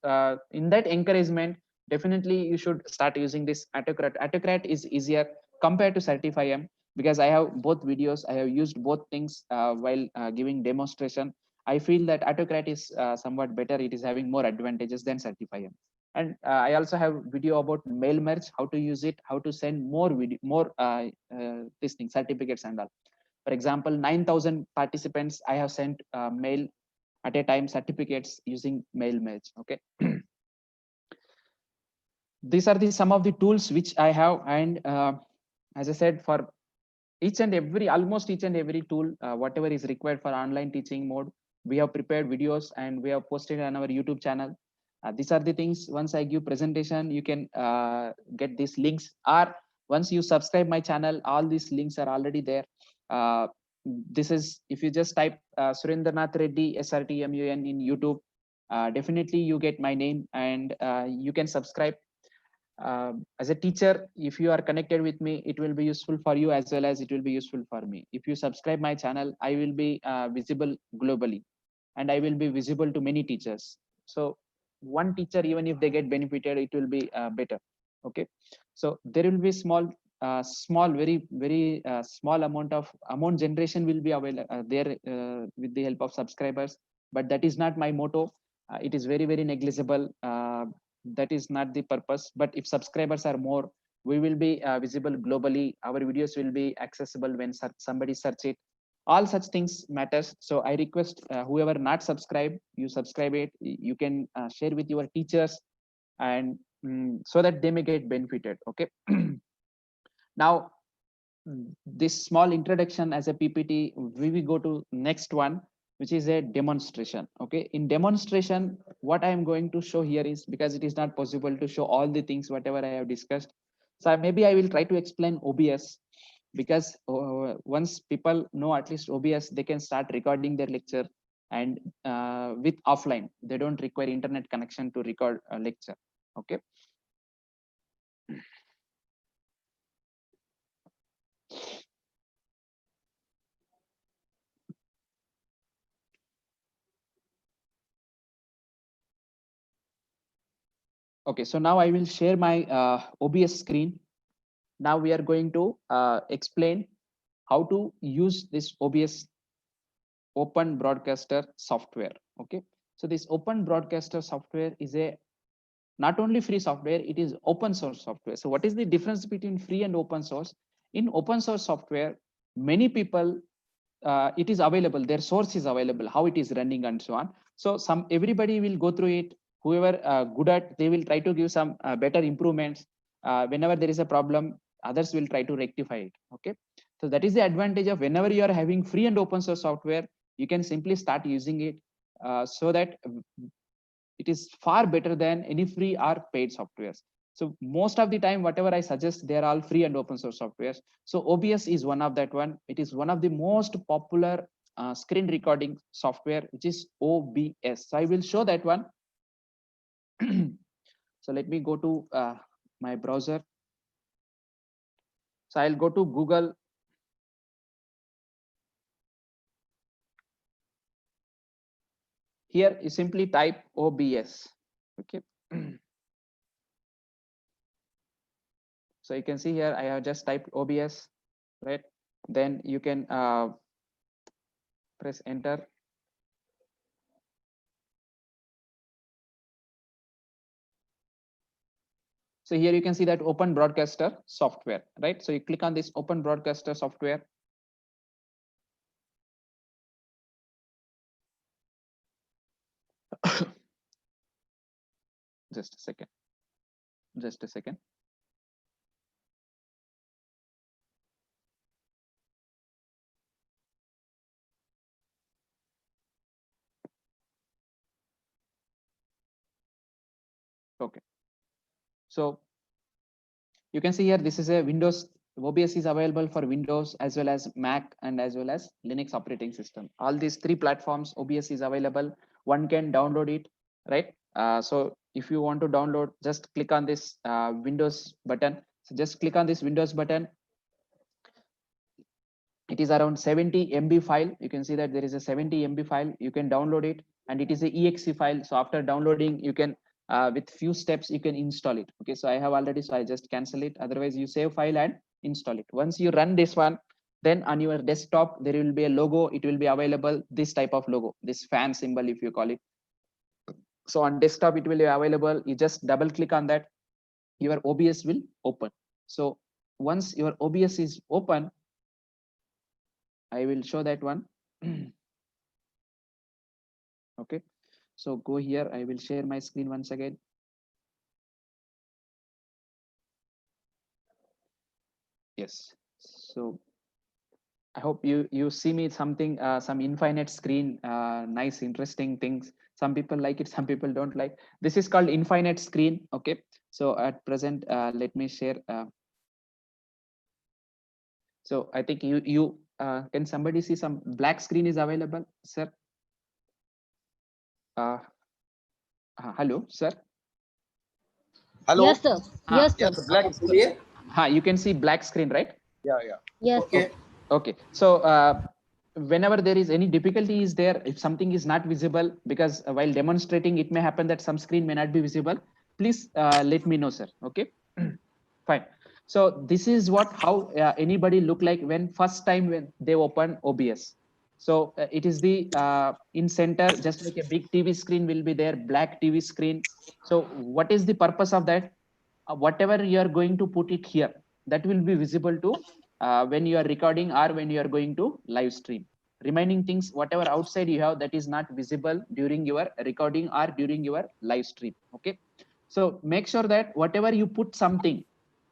In that encouragement, definitely you should start using this Autocrat. Autocrat is easier compared to Certify-EM, because I have both videos, I have used both things while giving demonstration. I feel that Autocrat is somewhat better. It is having more advantages than Certify-EM. And I also have video about mail merge, how to use it, how to send more video, more this thing, certificates and all. For example, 9,000 participants, I have sent mail at a time certificates using mail merge. Okay. These are some of the tools which I have. And as I said, for almost each and every tool, whatever is required for online teaching mode, we have prepared videos and we have posted on our YouTube channel. These are the things. Once I give presentation, you can get these links, or once you subscribe my channel, all these links are already there. This is, if you just type Surendranath Reddy SRTMUN in YouTube, definitely you get my name, and you can subscribe. As a teacher, if you are connected with me, it will be useful for you as well as it will be useful for me. If you subscribe my channel, I will be visible globally, and I will be visible to many teachers. So one teacher, even if they get benefited, it will be better. Okay, so there will be very small amount generation will be available there with the help of subscribers, but that is not my motto. It is very negligible. That is not the purpose. But if subscribers are more, we will be visible globally. Our videos will be accessible when somebody search it. All such things matters. So I request whoever not subscribed, you subscribe it. You can share with your teachers, and so that they may get benefited. Okay. Now this small introduction as a PPT, we will go to next one, which is a demonstration. Okay, in demonstration, what I am going to show here is, because it is not possible to show all the things whatever I have discussed, so maybe I will try to explain OBS, because once people know at least OBS, they can start recording their lecture, and with offline, they don't require internet connection to record a lecture. Okay. Okay, so now I will share my OBS screen. Now we are going to explain how to use this OBS open broadcaster software. Okay, so this open broadcaster software is a not only free software, it is open source software. So what is the difference between free and open source? In open source software, many people, it is available, their source is available, how it is running and so on. So everybody will go through it. Whoever good at, they will try to give some better improvements. Whenever there is a problem, others will try to rectify it. Okay, so that is the advantage of whenever you are having free and open source software, you can simply start using it, so that it is far better than any free or paid softwares. So most of the time, whatever I suggest, they are all free and open source softwares. So OBS is one of that one. It is one of the most popular screen recording software, which is OBS. So I will show that one. So let me go to my browser. So I'll go to Google. Here you simply type OBS. Okay. So you can see here, I have just typed OBS, right? Then you can press enter. So here you can see that open broadcaster software, right? So you click on this open broadcaster software. Just a second. Just a second. Okay. So you can see here, this is a Windows. OBS is available for Windows as well as Mac and as well as Linux operating system. All these three platforms, OBS is available. One can download it, right? So if you want to download, just click on this Windows button. So just click on this Windows button. It is around 70 MB file. You can see that there is a 70 MB file. You can download it, and it is a exe file. So after downloading, you can with few steps you can install it. Okay, so I have already, so I just cancel it. Otherwise, you save file and install it. Once you run this one, then on your desktop there will be a logo. It will be available, this type of logo, this fan symbol if you call it. So on desktop it will be available. You just double click on that, your OBS will open. So once your OBS is open, I will show that one. Okay, so go here. I will share my screen once again. Yes, so I hope you see me something, some infinite screen, nice, interesting things. Some people like it, some people don't like. This is called infinite screen. Okay. So at present, let me share. So I think you can somebody see some black screen is available, sir? Hello, sir. Hello. Yes, sir. Ah, Yes, sir. Yes, black. बोलिए. you can see black screen, right? Yeah, yeah. Yes, Okay. sir. Okay. So whenever there is any difficulty is there, if something is not visible, because while demonstrating, it may happen that some screen may not be visible. Please let me know, sir. Okay. Fine. So this is what how anybody look like when first time when they open OBS. So it is the in center, just like a big TV screen will be there, black TV screen. So what is the purpose of that? Whatever you are going to put it here, that will be visible to when you are recording or when you are going to live stream. Remaining things, whatever outside you have, that is not visible during your recording or during your live stream. Okay. So make sure that whatever you put something,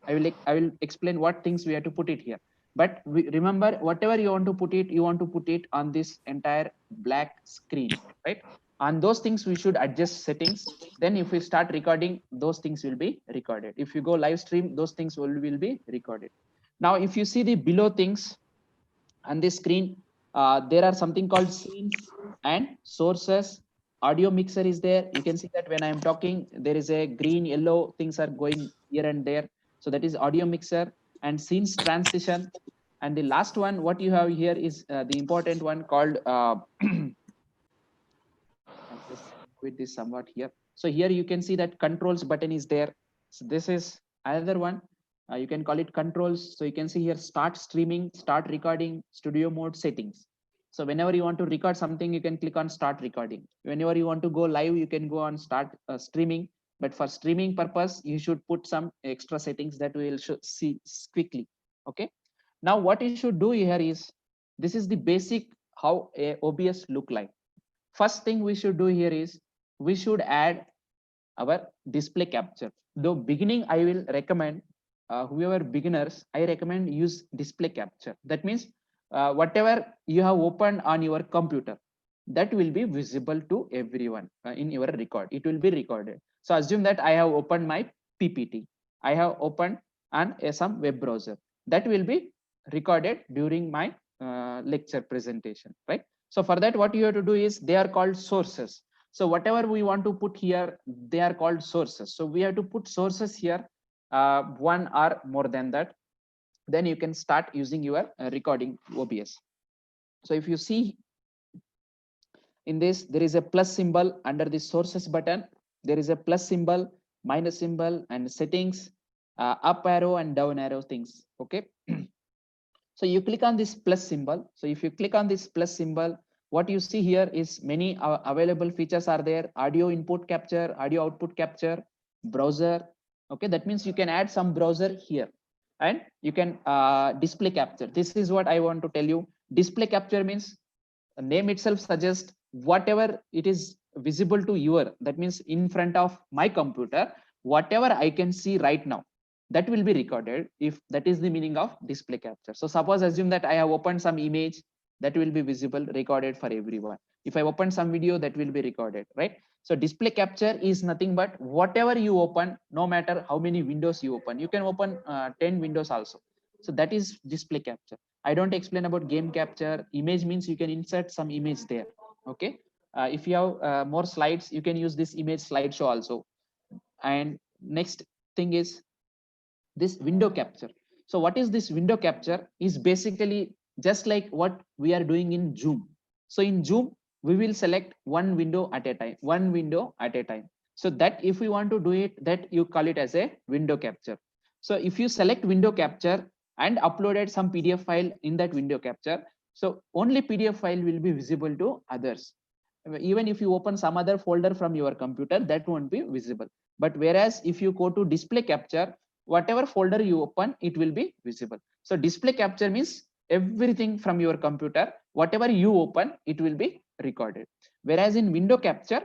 I will explain what things we have to put it here. But remember, whatever you want to put it, you want to put it on this entire black screen, right? On those things we should adjust settings. Then if we start recording, those things will be recorded. If you go live stream, those things will be recorded. Now if you see the below things on the screen, there are something called scenes and sources. Audio mixer is there. You can see that when I am talking, there is a green, yellow things are going here and there. So that is audio mixer and scenes transition. And the last one, what you have here is the important one called just with this somewhat here. So here you can see that controls button is there. So this is another one. You can call it controls. So you can see here start streaming, start recording, studio mode, settings. So whenever you want to record something, you can click on start recording. Whenever you want to go live, you can go on start streaming. But for streaming purpose, you should put some extra settings that we will see quickly. Okay. Now what you should do here is, this is the basic how a OBS look like. First thing we should do here is we should add our display capture. Though beginning, I will recommend whoever beginners, I recommend use display capture. That means whatever you have opened on your computer, that will be visible to everyone in your record. It will be recorded. So assume that I have opened my PPT. I have opened on some web browser. That will be recorded during my lecture presentation, right? So for that, what you have to do is, they are called sources. So whatever we want to put here, they are called sources. So we have to put sources here, one or more than that. Then you can start using your recording OBS. So if you see in this, there is a plus symbol under the sources button. There is a plus symbol, minus symbol, and settings, up arrow and down arrow things. Okay. So you click on this plus symbol. So if you click on this plus symbol, what you see here is many available features are there. Audio input capture, audio output capture, browser. Okay, that means you can add some browser here, and you can display capture. This is what I want to tell you. Display capture means the name itself suggests whatever it is visible to your, that means in front of my computer, whatever I can see right now, that will be recorded. If that is the meaning of display capture. So suppose assume that I have opened some image, that will be visible, recorded for everyone. If I open some video, that will be recorded, right? So display capture is nothing but whatever you open, no matter how many windows you open, you can open 10 windows also. So that is display capture. I don't explain about game capture. Image means you can insert some image there. Okay. If you have more slides, you can use this image slideshow also. And next thing is this window capture. So what is this window capture? Is basically just like what we are doing in Zoom. So in Zoom, we will select one window at a time, one window at a time. So that if we want to do it, that you call it as a window capture. So if you select window capture and uploaded some PDF file in that window capture, so only PDF file will be visible to others. Even if you open some other folder from your computer, that won't be visible. But whereas if you go to display capture, whatever folder you open, it will be visible. So display capture means everything from your computer, whatever you open, it will be recorded. Whereas in window capture,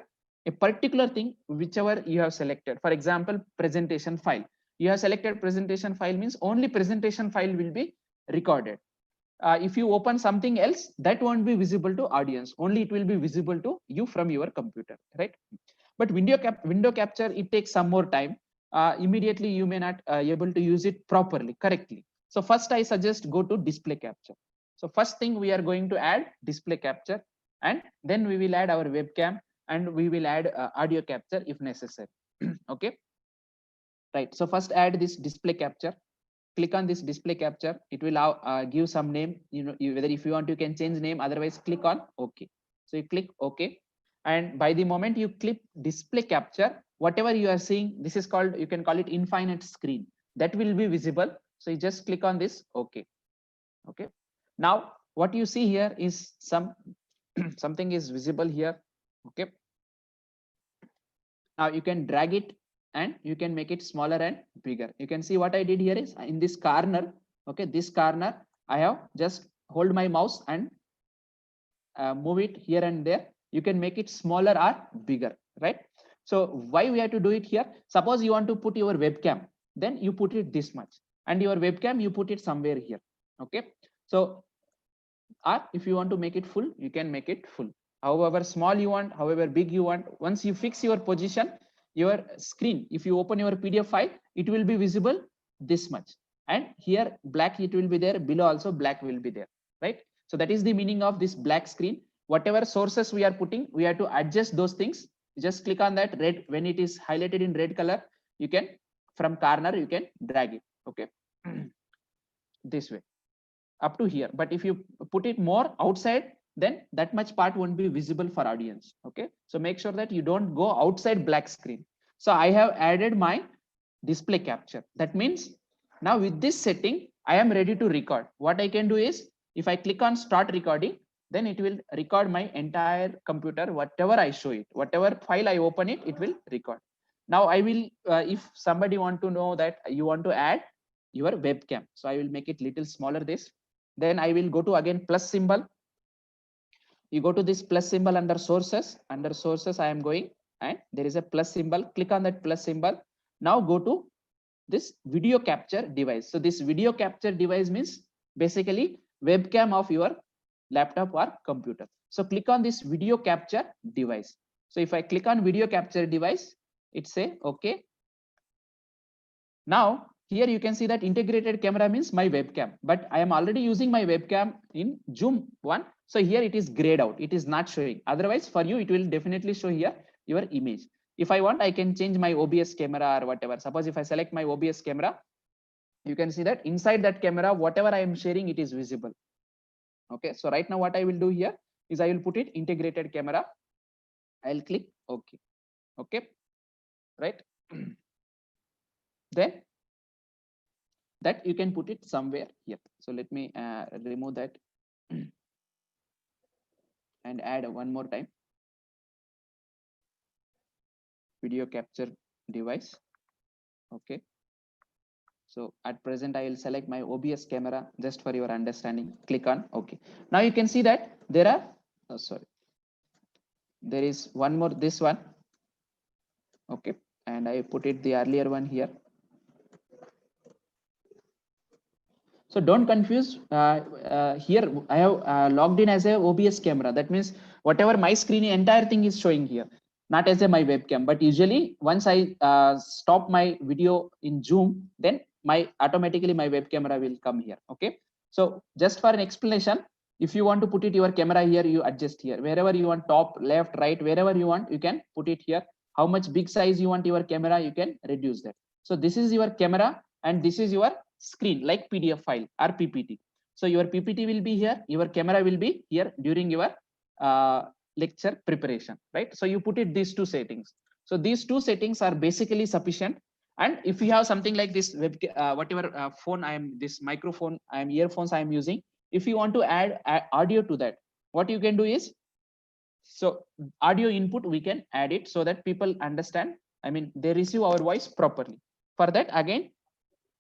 a particular thing, whichever you have selected, for example, presentation file, you have selected presentation file means only presentation file will be recorded. if you open something else, that won't be visible to audience, only it will be visible to you from your computer, right? But window capture, it takes some more time. Immediately you may not able to use it properly, correctly. So first I suggest go to display capture. So first thing we are going to add display capture, and then we will add our webcam, and we will add audio capture if necessary. Okay, right? So first add this display capture. Click on this display capture. It will give some name. Whether if you want, you can change name. Otherwise, click on OK. So you click OK, and by the moment you click display capture, whatever you are seeing, this is called, you can call it infinite screen. That will be visible. So you just click on this OK. Okay. Now what you see here is something is visible here. Okay. Now you can drag it and you can make it smaller and bigger. You can see what I did here is in this corner. Okay, this corner I have just hold my mouse and move it here and there. You can make it smaller or bigger, right? So why we have to do it here? Suppose you want to put your webcam, then you put it this much, and your webcam you put it somewhere here. Okay, so or if you want to make it full, you can make it full. However small you want, however big you want, once you fix your position, your screen, if you open your PDF file, it will be visible this much, and here black it will be there, below also black will be there, right? So that is the meaning of this black screen. Whatever sources we are putting, we have to adjust those things. Just click on that red, when it is highlighted in red color, you can from corner you can drag it. Okay, this way up to here. But if you put it more outside, then that much part won't be visible for audience. Okay, so make sure that you don't go outside black screen. So I have added my display capture. That means now with this setting, I am ready to record. What I can do is, if I click on start recording, then it will record my entire computer, whatever I show it, whatever file I open it, it will record. Now I will, if somebody want to know that you want to add your webcam, so I will make it little smaller this. Then I will go to again plus symbol. You go to this plus symbol under sources. Under sources, I am going, and there is a plus symbol. Click on that plus symbol. Now go to this video capture device. So this video capture device means basically webcam of your laptop or computer. So click on this video capture device. So if I click on video capture device, it say okay. Now here you can see that integrated camera means my webcam, but I am already using my webcam in Zoom 1. So here it is grayed out. It is not showing. Otherwise for you, it will definitely show here your image. If I want, I can change my OBS camera or whatever. Suppose if I select my OBS camera, you can see that inside that camera, whatever I am sharing, it is visible. Okay. So right now what I will do here is I will put it integrated camera. I'll click OK. Okay. Right. Then that you can put it somewhere here. So let me remove that and add one more time. Video capture device. Okay. So at present, I will select my OBS camera just for your understanding. Click on OK. Now you can see that there are, there is one more, this one. Okay. And I put it the earlier one here. So don't confuse here. I have logged in as a OBS camera. That means whatever my screen, entire thing is showing here, not as a my webcam. But usually once I stop my video in Zoom, then automatically my web camera will come here. Okay. So just for an explanation, if you want to put it your camera here, you adjust here. Wherever you want, top, left, right, wherever you want, you can put it here. How much big size you want your camera, you can reduce that. So this is your camera and this is your screen, like PDF file or PPT. So your PPT will be here, your camera will be here during your lecture preparation, right? So you put it these two settings. So these two settings are basically sufficient. And if you have something like this whatever phone this microphone earphones I am using, if you want to add audio to that, what you can do is, so audio input we can add it so that people understand, I mean they receive our voice properly. For that again,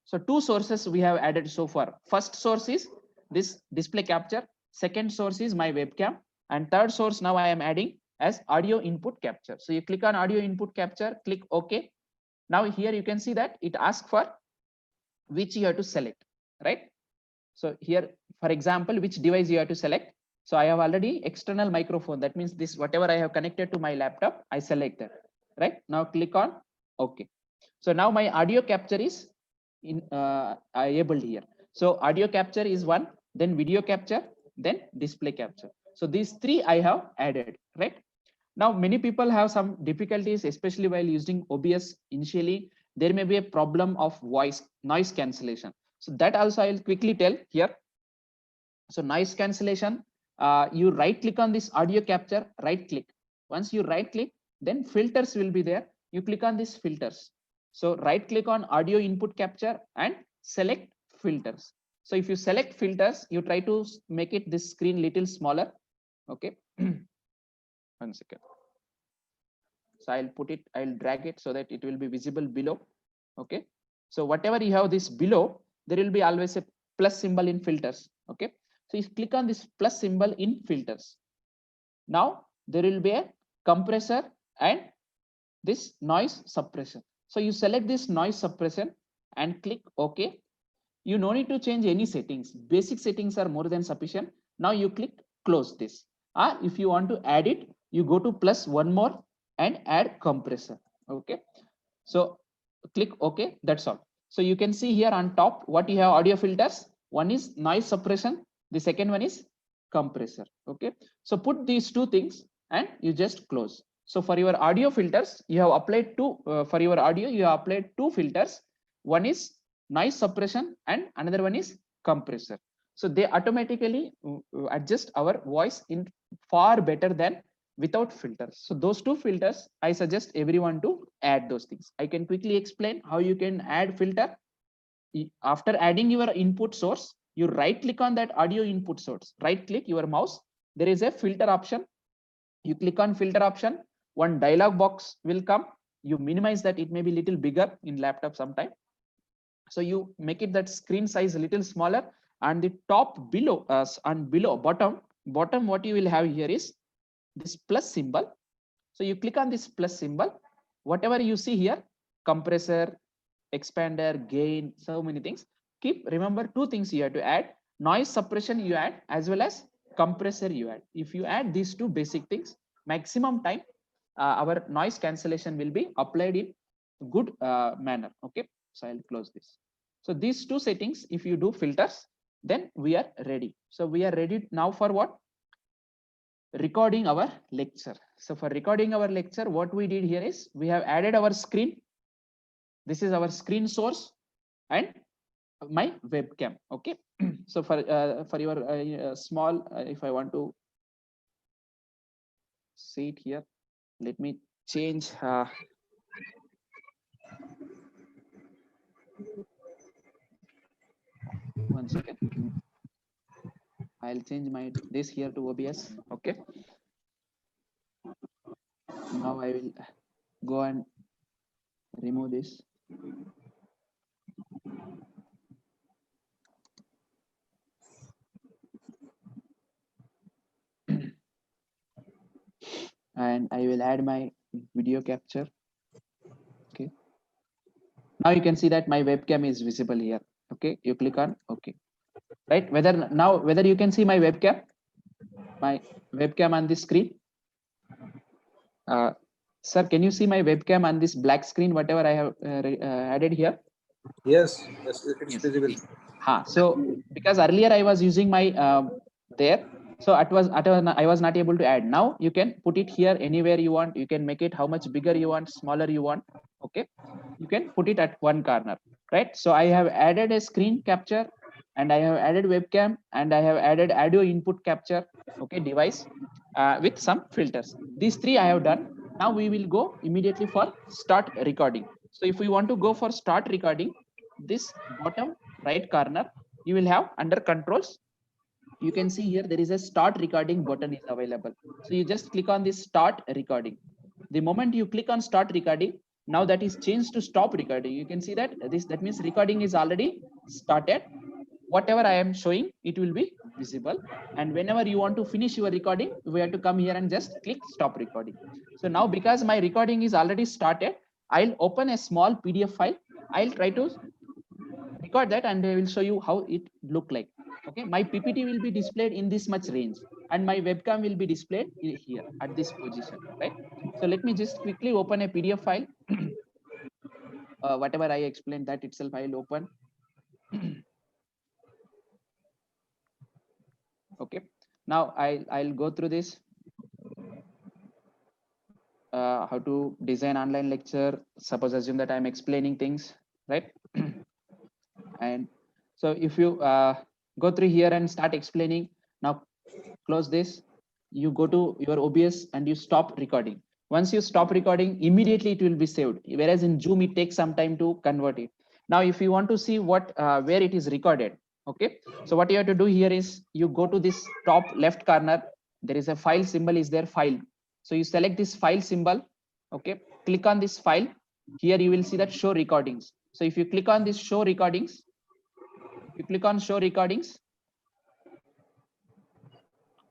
so two sources we have added so far. First source is this display capture, second source is my webcam, and third source now I am adding as audio input capture. So you click on audio input capture, click OK. Now here you can see that it asks for which you have to select, right? So here, for example, which device you have to select. So I have already external microphone. That means this, whatever I have connected to my laptop, I select that, right? Now click on OK. So now my audio capture is enabled here. So audio capture is one, then video capture, then display capture. So these three I have added, right? Now many people have some difficulties, especially while using OBS. Initially, there may be a problem of voice noise cancellation. So that also I will quickly tell here. So noise cancellation, you right click on this audio capture, right click. Once you right click, then filters will be there. You click on this filters. So right click on audio input capture and select filters. So if you select filters, you try to make it this screen little smaller. Okay. 1 second. So I'll drag it so that it will be visible below. Okay. So whatever you have this below, there will be always a plus symbol in filters. Okay. So you click on this plus symbol in filters. Now there will be a compressor and this noise suppression. So you select this noise suppression and click OK. You no need to change any settings. Basic settings are more than sufficient. Now you click close this. If you want to add it, you go to plus one more and add compressor. Okay. So click OK. That's all. So you can see here on top what you have audio filters. One is noise suppression. The second one is compressor. Okay. So put these two things and you just close. So for your audio filters, you have applied for your audio, you have applied two filters. One is noise suppression and another one is compressor. So they automatically adjust our voice in far better than without filters. So those two filters, I suggest everyone to add those things. I can quickly explain how you can add filter. After adding your input source, you right click on that audio input source, right click your mouse. There is a filter option. You click on filter option. One dialog box will come. You minimize that. It may be a little bigger in laptop sometime. So you make it that screen size a little smaller, and the top below and below bottom what you will have here is this plus symbol. So you click on this plus symbol. Whatever you see here, compressor, expander, gain, so many things. Remember two things you have to add: noise suppression you add, as well as compressor you add. If you add these two basic things, maximum time our noise cancellation will be applied in good manner. Okay. So I'll close this. So these two settings, if you do filters, then we are ready. So we are ready now for what? Recording our lecture. So for recording our lecture, what we did here is we have added our screen. This is our screen source and my webcam. Okay. So for your small, if I want to see it here, let me change. 1 second. I'll change this here to OBS. Okay. Now I will go and remove this. And I will add my video capture. Okay. Now you can see that my webcam is visible here. Okay. You click on OK. Right. Whether you can see my webcam on this screen. Sir, can you see my webcam on this black screen, whatever I have added here? Yes, it's visible. So because earlier I was using my there, so I was not able to add. Now you can put it here anywhere you want. You can make it how much bigger you want, smaller you want. Okay, you can put it at one corner, right? So I have added a screen capture, and I have added webcam, and I have added audio input capture. Okay, device with some filters. These three I have done. Now we will go immediately for start recording. So if we want to go for start recording, this bottom right corner you will have under controls. You can see here there is a start recording button is available. So you just click on this start recording. The moment you click on start recording, now that is changed to stop recording. You can see that that means recording is already started. Whatever I am showing, it will be visible. And whenever you want to finish your recording, we have to come here and just click stop recording. So now because my recording is already started, I'll open a small PDF file. I'll try to record that and I will show you how it look like. Okay, my PPT will be displayed in this much range, and my webcam will be displayed here at this position, right? So let me just quickly open a PDF file. Whatever I explained, that itself I will open. Okay, now I'll go through this. How to design online lecture. Suppose assume that I'm explaining things, right? And so if you go through here and start explaining, now close this, you go to your OBS and you stop recording. Once you stop recording, immediately it will be saved, whereas in Zoom it takes some time to convert it. Now if you want to see what where it is recorded, okay, so what you have to do here is you go to this top left corner, there is a file symbol is there, file. So you select this file symbol, okay, click on this file. Here you will see that show recordings. So if you click on this show recordings, you click on show recordings,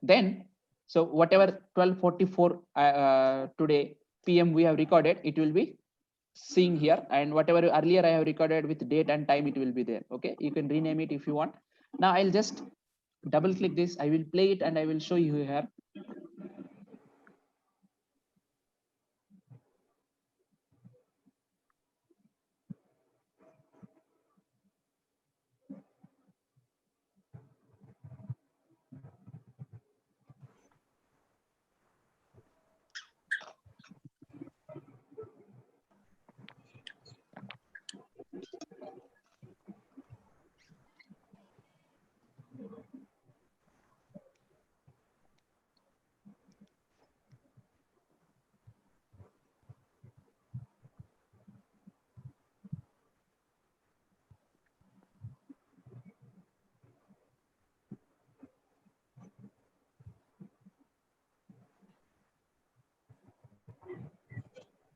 then so whatever 12:44 today PM we have recorded, it will be seeing here, and whatever earlier I have recorded with date and time, it will be there. Okay, you can rename it if you want. Now I'll just double click this, I will play it and I will show you here.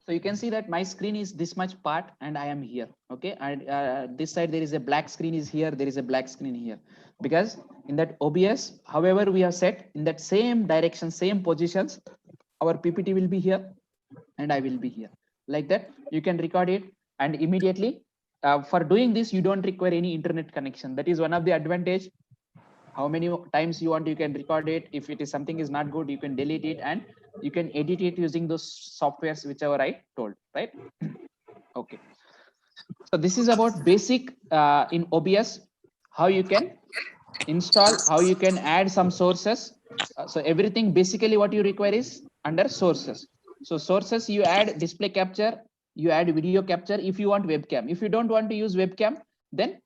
So you can see that my screen is this much part and I am here. Okay, and this side there is a black screen is here, there is a black screen here, because in that OBS, however we have set in that same direction, same positions, our PPT will be here and I will be here. Like that, you can record it and immediately. For doing this, you don't require any internet connection. That is one of the advantage. How many times you want, you can record it. If it is something is not good, you can delete it and you can edit it using those softwares whichever I told, right? Okay, so this is about basic in OBS, how you can install, how you can add some sources. So everything basically what you require is under sources. So sources, you add display capture, you add video capture. If you want webcam, if you don't want to use webcam, then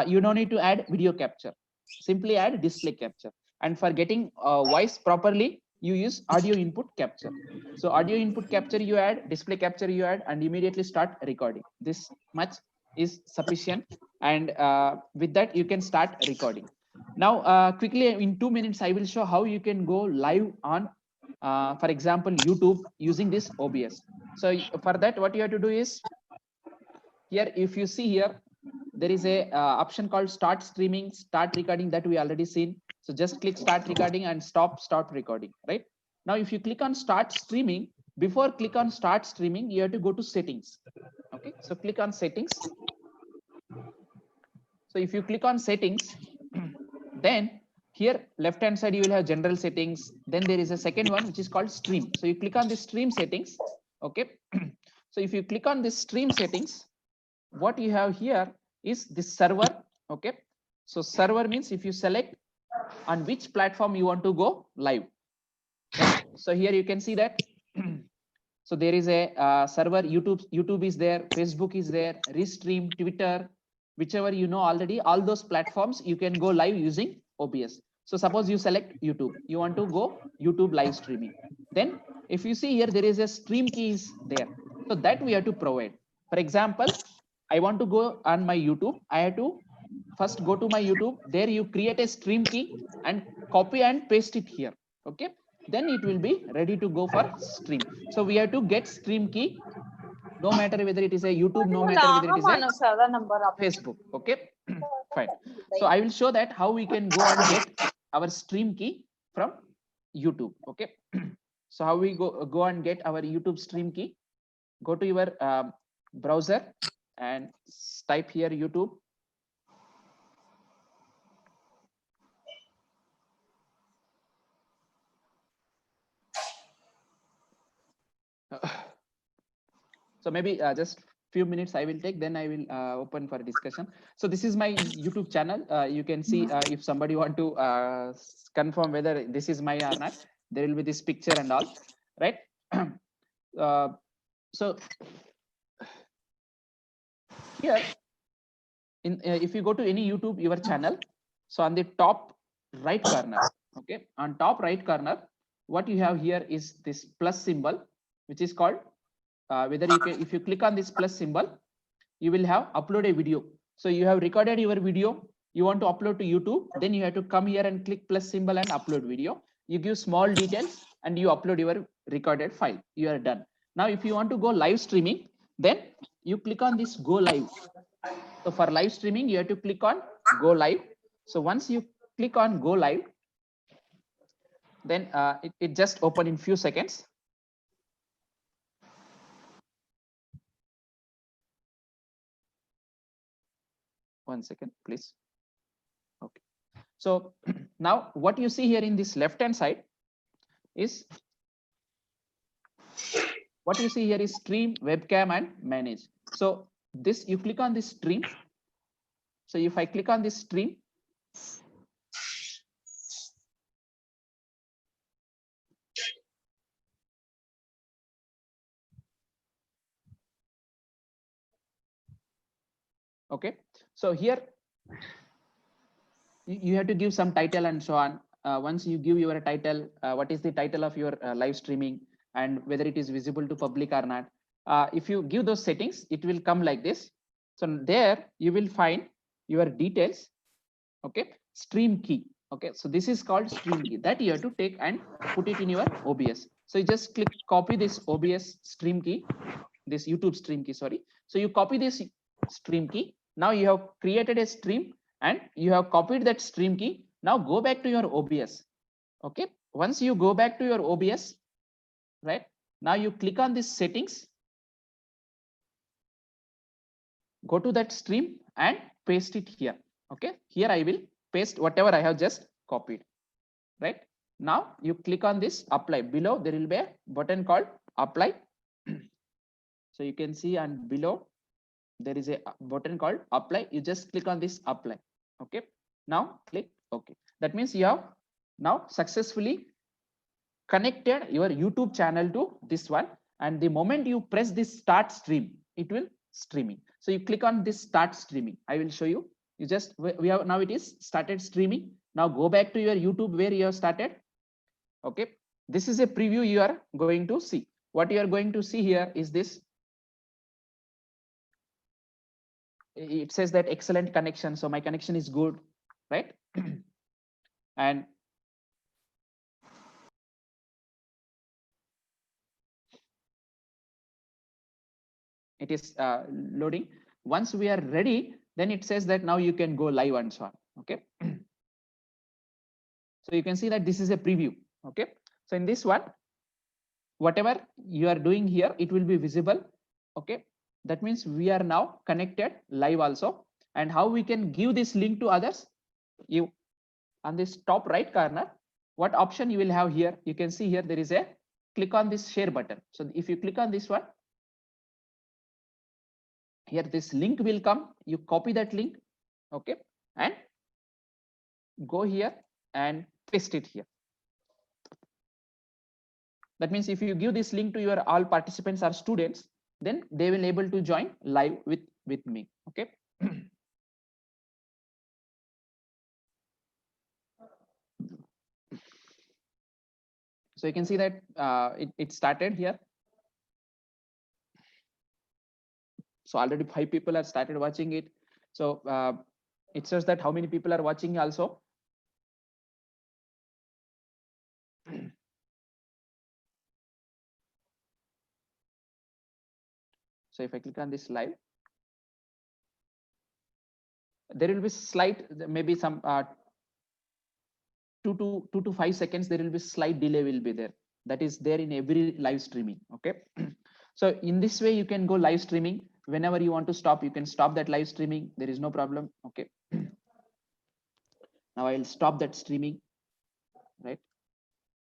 you don't need to add video capture, simply add display capture. And for getting voice properly, you use audio input capture. So audio input capture you add, display capture you add, and immediately start recording. This much is sufficient, and with that you can start recording. Now quickly in 2 minutes I will show how you can go live on for example YouTube using this OBS. So for that what you have to do is, here if you see here, there is a option called start streaming, start recording, that we already seen. So just click start recording and stop recording, right? Now if you click on start streaming, before click on start streaming, you have to go to settings. Okay, so click on settings. So if you click on settings, then here left hand side you will have general settings. Then there is a second one which is called stream. So you click on the stream settings. Okay, so if you click on this stream settings, what you have here is this server. Okay, so server means if you select on which platform you want to go live. Right? So here you can see that. So there is a server, YouTube is there, Facebook is there, Restream, Twitter, whichever you know already, all those platforms you can go live using OBS. So suppose you select YouTube, you want to go YouTube live streaming. Then if you see here, there is a stream key is there. So that we have to provide. For example, I want to go on my YouTube. I have to first go to my YouTube. There you create a stream key and copy and paste it here. Okay, then it will be ready to go for stream. So we have to get stream key, no matter whether it is a YouTube, no matter whether it is a Facebook. Okay, fine. So I will show that how we can go and get our stream key from YouTube. Okay, so how we go and get our YouTube stream key? Go to your browser and type here YouTube. So maybe just few minutes I will take, then I will open for discussion. So this is my YouTube channel. You can see if somebody want to confirm whether this is my or not, there will be this picture and all, right? So here in if you go to any YouTube your channel, so on the top right corner, okay, on top right corner, what you have here is this plus symbol, which is called whether you can, if you click on this plus symbol, you will have upload a video. So you have recorded your video, you want to upload to YouTube, then you have to come here and click plus symbol and upload video. You give small details and you upload your recorded file. You are done. Now, if you want to go live streaming, then you click on this go live. So for live streaming, you have to click on go live. So once you click on go live, then it just open in few seconds. One second, please. Okay. So now what you see here in this left hand side is what you see here is stream, webcam, and manage. So this you click on this stream. So if I click on this stream, okay. So here you have to give some title and so on. Once you give your title, what is the title of your live streaming and whether it is visible to public or not. If you give those settings, it will come like this. So there you will find your details, okay, stream key. Okay, so this is called stream key that you have to take and put it in your OBS. So you just click copy this OBS stream key, this YouTube stream key, sorry. So you copy this stream key. Now you have created a stream and you have copied that stream key. Now go back to your OBS. Okay, once you go back to your OBS, right, now you click on this settings, go to that stream and paste it here. Okay, here I will paste whatever I have just copied, right? Now you click on this apply. Below there will be a button called apply. So you can see, and below there is a button called apply. You just click on this apply. Okay, now click OK. That means you have now successfully connected your YouTube channel to this one, and the moment you press this start stream, it will streaming. So you click on this start streaming. I will show you. You just, we have now it is started streaming. Now go back to your YouTube where you have started. Okay, this is a preview you are going to see. What you are going to see here is this. It says that excellent connection. So my connection is good, right? And it is loading. Once we are ready, then it says that now you can go live and so on. Okay. So you can see that this is a preview. Okay. So in this one, whatever you are doing here, it will be visible. Okay. That means we are now connected live also. And how we can give this link to others? You on this top right corner, what option you will have here? You can see here there is a click on this share button. So if you click on this one, here this link will come. You copy that link, okay, and go here and paste it here. That means if you give this link to your all participants or students, then they will able to join live with me. Okay. So you can see that it started here. So already 5 people have started watching it. So it says that how many people are watching also. So if I click on this live, there will be slight, maybe some 2 to 5 seconds, there will be slight delay will be there. That is there in every live streaming. Okay. So in this way, you can go live streaming. Whenever you want to stop, you can stop that live streaming. There is no problem. Okay. Now I will stop that streaming. Right.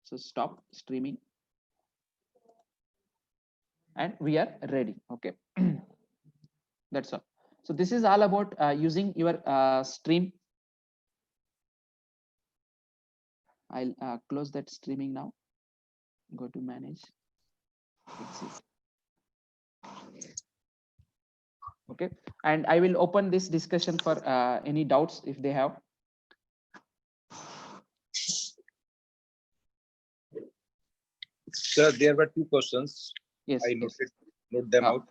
So stop streaming. and we are ready. Okay. That's all. So this is all about using your stream. I'll close that streaming now. Go to manage. Exit. Okay, and I will open this discussion for any doubts if they have. Sir, there were two questions. Yes. I note them out.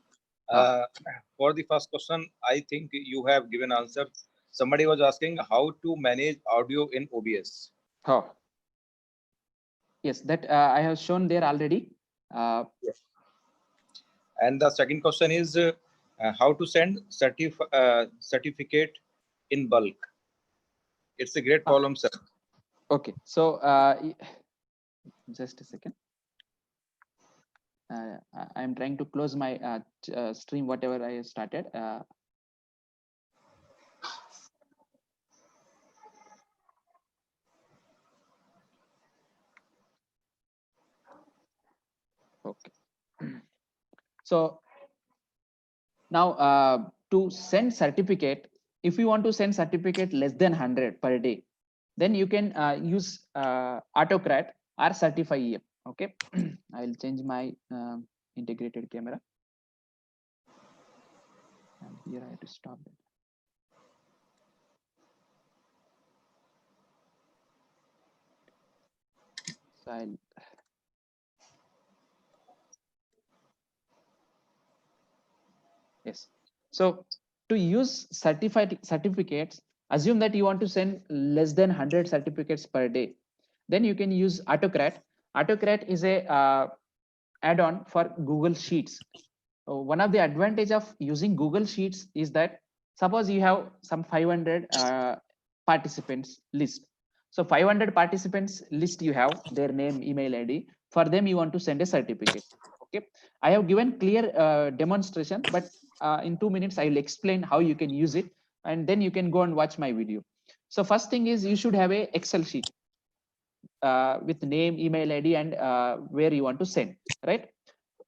For the first question, I think you have given answer. Somebody was asking how to manage audio in OBS. Oh. Yes, that I have shown there already. Yes. And the second question is how to send certificate in bulk. It's a great problem, sir. Okay, so just a second. I'm trying to close my stream, whatever I started. Okay. So now to send certificate, if you want to send certificate less than 100 per day, then you can use Autocrat or Certify EF. Okay, I'll change my integrated camera. And here I have to stop it. So I'll yes. So to use certificates, assume that you want to send less than 100 certificates per day. Then you can use Autocrat. Autocrat is a add-on for Google Sheets. One of the advantage of using Google Sheets is that suppose you have some 500 participants list. So 500 participants list you have their name, email ID. For them, you want to send a certificate. Okay, I have given clear demonstration, but in 2 minutes I will explain how you can use it, and then you can go and watch my video. So first thing is you should have a Excel sheet with name, email ID, and where you want to send. Right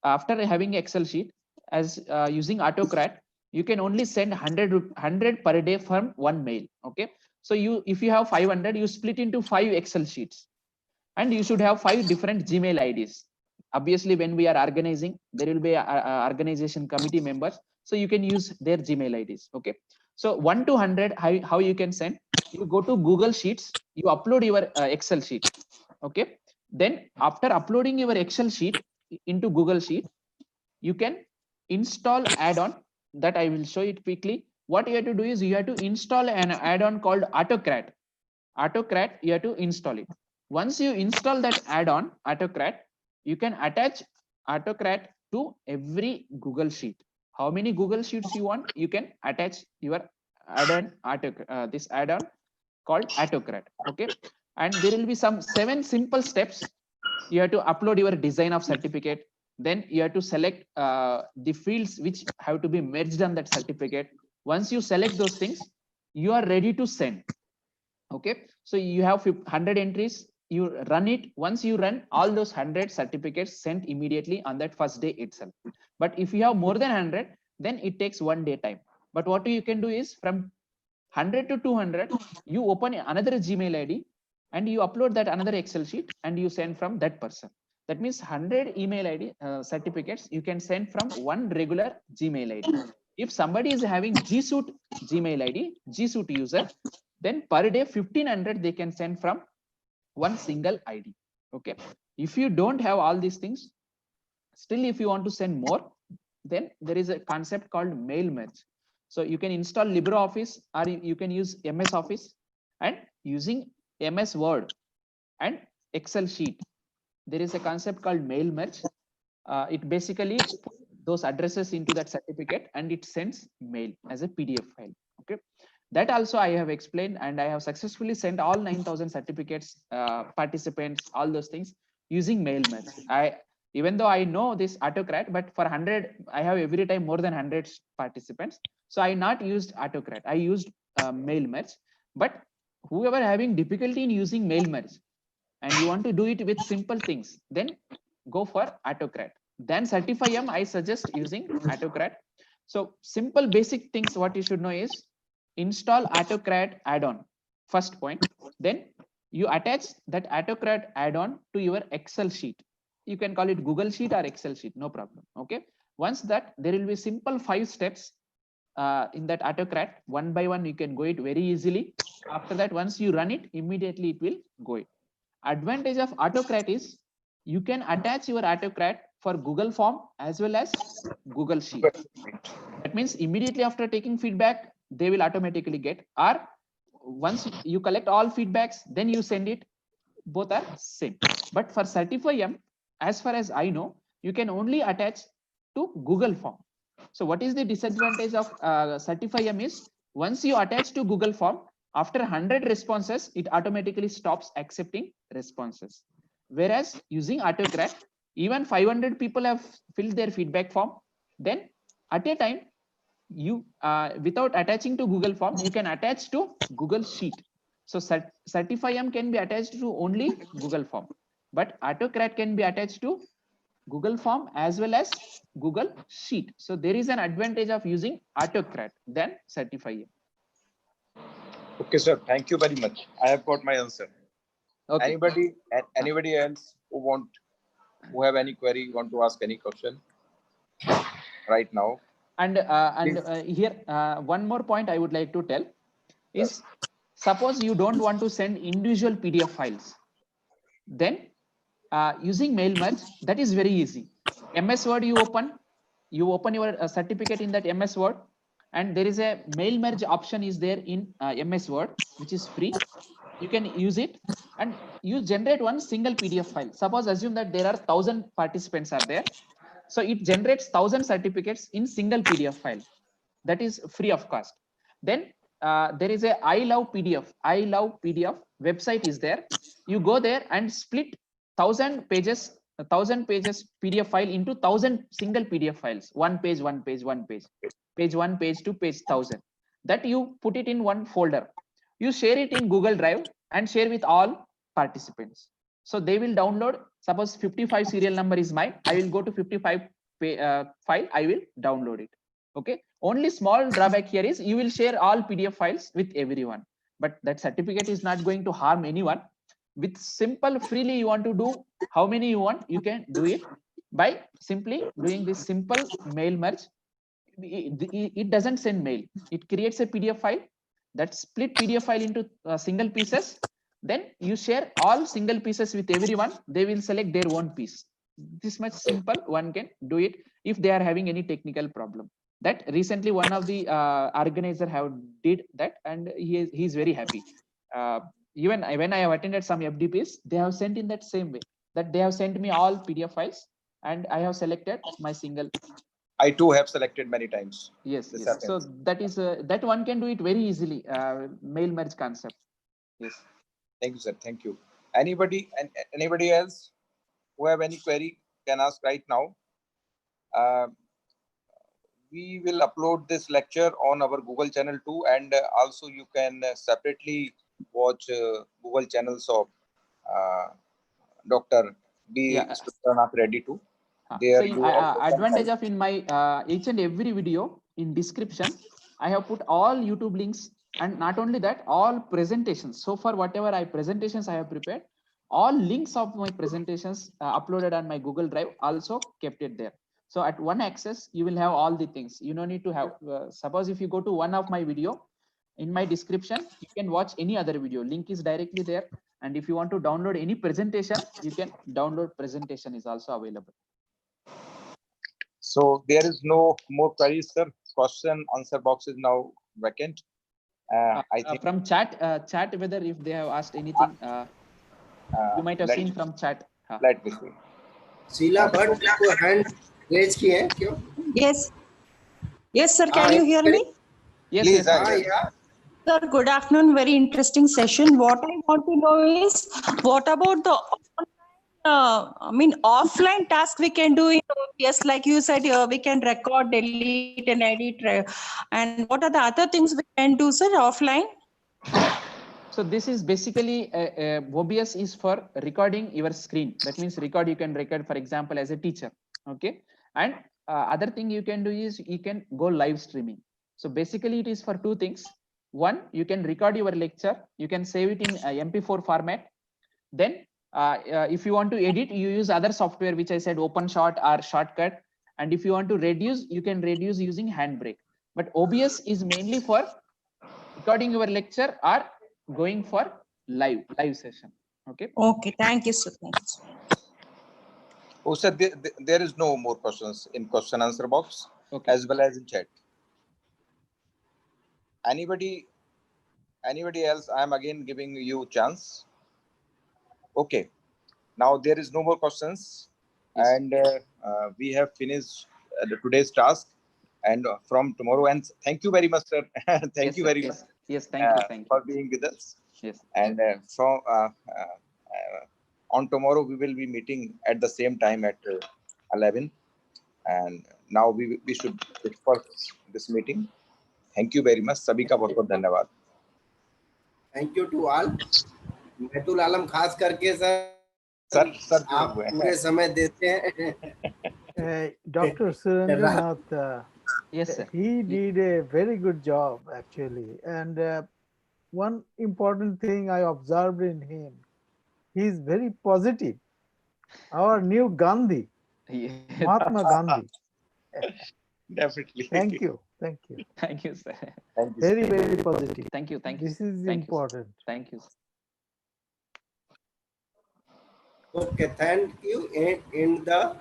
after having Excel sheet, as using Autocrat, you can only send 100 per day from one mail. Okay, so if you have 500, you split into 5 Excel sheets, and you should have 5 different Gmail IDs. Obviously, when we are organizing, there will be organization committee members, so you can use their Gmail IDs. Okay, so 1 to 100, how you can send? You go to Google Sheets, you upload your Excel sheet. Okay, then after uploading your Excel sheet into Google Sheet, you can install add-on that I will show it quickly. What you have to do is you have to install an add-on called Autocrat. Autocrat, you have to install it. Once you install that add-on Autocrat, you can attach Autocrat to every Google Sheet. How many Google Sheets you want, you can attach your add-on this add-on called Autocrat. Okay, and there will be some 7 simple steps. You have to upload your design of certificate. Then you have to select the fields which have to be merged on that certificate. Once you select those things, you are ready to send. Okay, so you have 100 entries, you run it. Once you run, all those 100 certificates sent immediately on that first day itself. But if you have more than 100, then it takes 1 day time. But what you can do is from 100 to 200, you open another Gmail ID and you upload that another Excel sheet and you send from that person. That means 100 email ID certificates you can send from one regular Gmail ID. If somebody is having G Suite Gmail ID, G Suite user, then per day 1500 they can send from one single ID. Okay, if you don't have all these things, still if you want to send more, then there is a concept called mail merge. So you can install LibreOffice or you can use MS Office, and using MS Word and Excel sheet, there is a concept called mail merge. It basically puts those addresses into that certificate and it sends mail as a PDF file. Okay, that also I have explained, and I have successfully sent all 9,000 certificates, participants, all those things using mail merge. Even though I know this Autocrat, but for 100, I have every time more than 100 participants. So I not used Autocrat, I used mail merge. But whoever having difficulty in using mail merge and you want to do it with simple things, then go for Autocrat. Then Certify-M, I suggest using Autocrat. So simple basic things what you should know is install Autocrat add-on, first point. Then you attach that Autocrat add-on to your Excel sheet. You can call it Google Sheet or Excel sheet, no problem. Okay. Once that, there will be simple 5 steps in that Autocrat. One by one, you can go it very easily. After that, once you run it, immediately it will go it. Advantage of Autocrat is you can attach your Autocrat for Google Form as well as Google Sheet. That means immediately after taking feedback, they will automatically get, or once you collect all feedbacks, then you send it, both are same. But for Certify-M, as far as I know, you can only attach to Google Form. So what is the disadvantage of Certify-M is once you attach to Google Form, after 100 responses, it automatically stops accepting responses. Whereas using Autocrat, even 500 people have filled their feedback form, then at a time, you without attaching to Google Form, you can attach to Google Sheet. So Certify-M can be attached to only Google Form, but Autocrat can be attached to Google Form as well as Google Sheet. So there is an advantage of using Autocrat than Certify-M. Okay, sir. Thank you very much. I have got my answer. Okay. Anybody else who have any query, want to ask any question right now? And here one more point I would like to tell is, suppose you don't want to send individual PDF files, then using mail merge, that is very easy. MS Word you open your certificate in that MS Word, and there is a mail merge option is there in MS Word, which is free. You can use it and you generate one single PDF file. Suppose assume that there are 1000 participants are there. So it generates 1000 certificates in single PDF file. That is free of cost. Then there is a I love PDF website is there. You go there and split 1000 pages PDF file into 1000 single PDF files. One page, page 1, page 1, page 2, page 1000. That you put it in one folder. You share it in Google Drive and share with all participants. So they will download. Suppose 55 serial number is mine. I will go to 55 file. I will download it. Okay. Only small drawback here is you will share all PDF files with everyone, but that certificate is not going to harm anyone. With simple freely you want to do how many you want, you can do it by simply doing this simple mail merge. It doesn't send mail. It creates a PDF file, that split PDF file into single pieces. Then you share all single pieces with everyone. They will select their own piece. This much simple, one can do it if they are having any technical problem. That recently one of the organizer have did that, and he is very happy. Even when I have attended some FDPs, they have sent in that same way, that they have sent me all PDF files and I have selected my single. I too have selected many times. Yes, yes. So that is that one can do it very easily. Mail merge concept. Yes. Thank you, sir. Thank you. Anybody else who have any query can ask right now. We will upload this lecture on our Google channel too, and also you can separately watch Google channels of Dr. B. Supranath Reddy too. There so advantage of in my each and every video in description, I have put all YouTube links, and not only that, all presentations. So far, whatever presentations I have prepared, all links of my presentations uploaded on my Google Drive, also kept it there. So at one access, you will have all the things. You don't need to have, suppose if you go to one of my video, in my description, you can watch any other video. Link is directly there. And if you want to download any presentation, you can download presentation is also available. So there is no more queries, sir. Question answer box is now vacant. I think from chat whether if they have asked anything, you might have seen from chat. Let me see. Sheila Bhatt को hand raise की है क्यों? Yes. Yes, sir. Can you hear me? Yes. Please, Yes. Yeah. Sir, good afternoon. Very interesting session. What I want to know is, what about the offline task we can do in OBS? Like you said, we can record, delete, and edit. And what are the other things we can do, sir, offline? So this is basically OBS is for recording your screen. That means you can record, for example, as a teacher. Okay, and other thing you can do is you can go live streaming. So basically it is for two things. One, you can record your lecture, you can save it in MP4 format. Then if you want to edit, you use other software which I said OpenShot or Shortcut. And if you want to reduce, you can reduce using Handbrake. But OBS is mainly for recording your lecture or going for live session. Okay. Okay, thank you, sir. Thank you, sir. Oh, sir, there is no more questions in question answer box, Okay. as well as in chat. Anybody else? I am again giving you chance. Okay. Now there is no more questions, Yes. and we have finished today's task. And from tomorrow, and thank you very much, sir. Thank Yes, you sir. very Yes. much Yes. Thank you. for being with us. Yes. And from on tomorrow, we will be meeting at the same time at 11. And now we should disperse this meeting. Thank you very much. सभी का बहुत बहुत धन्यवाद. Thank you to all. Mahtul Alam खास करके sir आप पूरे समय देते हैं. Dr. Surendranath, Yes, sir. he did a very good job actually. And one important thing I observed in him, he is very positive. Our new Gandhi, Mahatma Gandhi. Definitely. Thank you. Thank you. Thank you, sir. Thank you. Very, very positive. Thank you. Thank you. This is Thank you, sir. important. Thank you. Okay, thank you. In the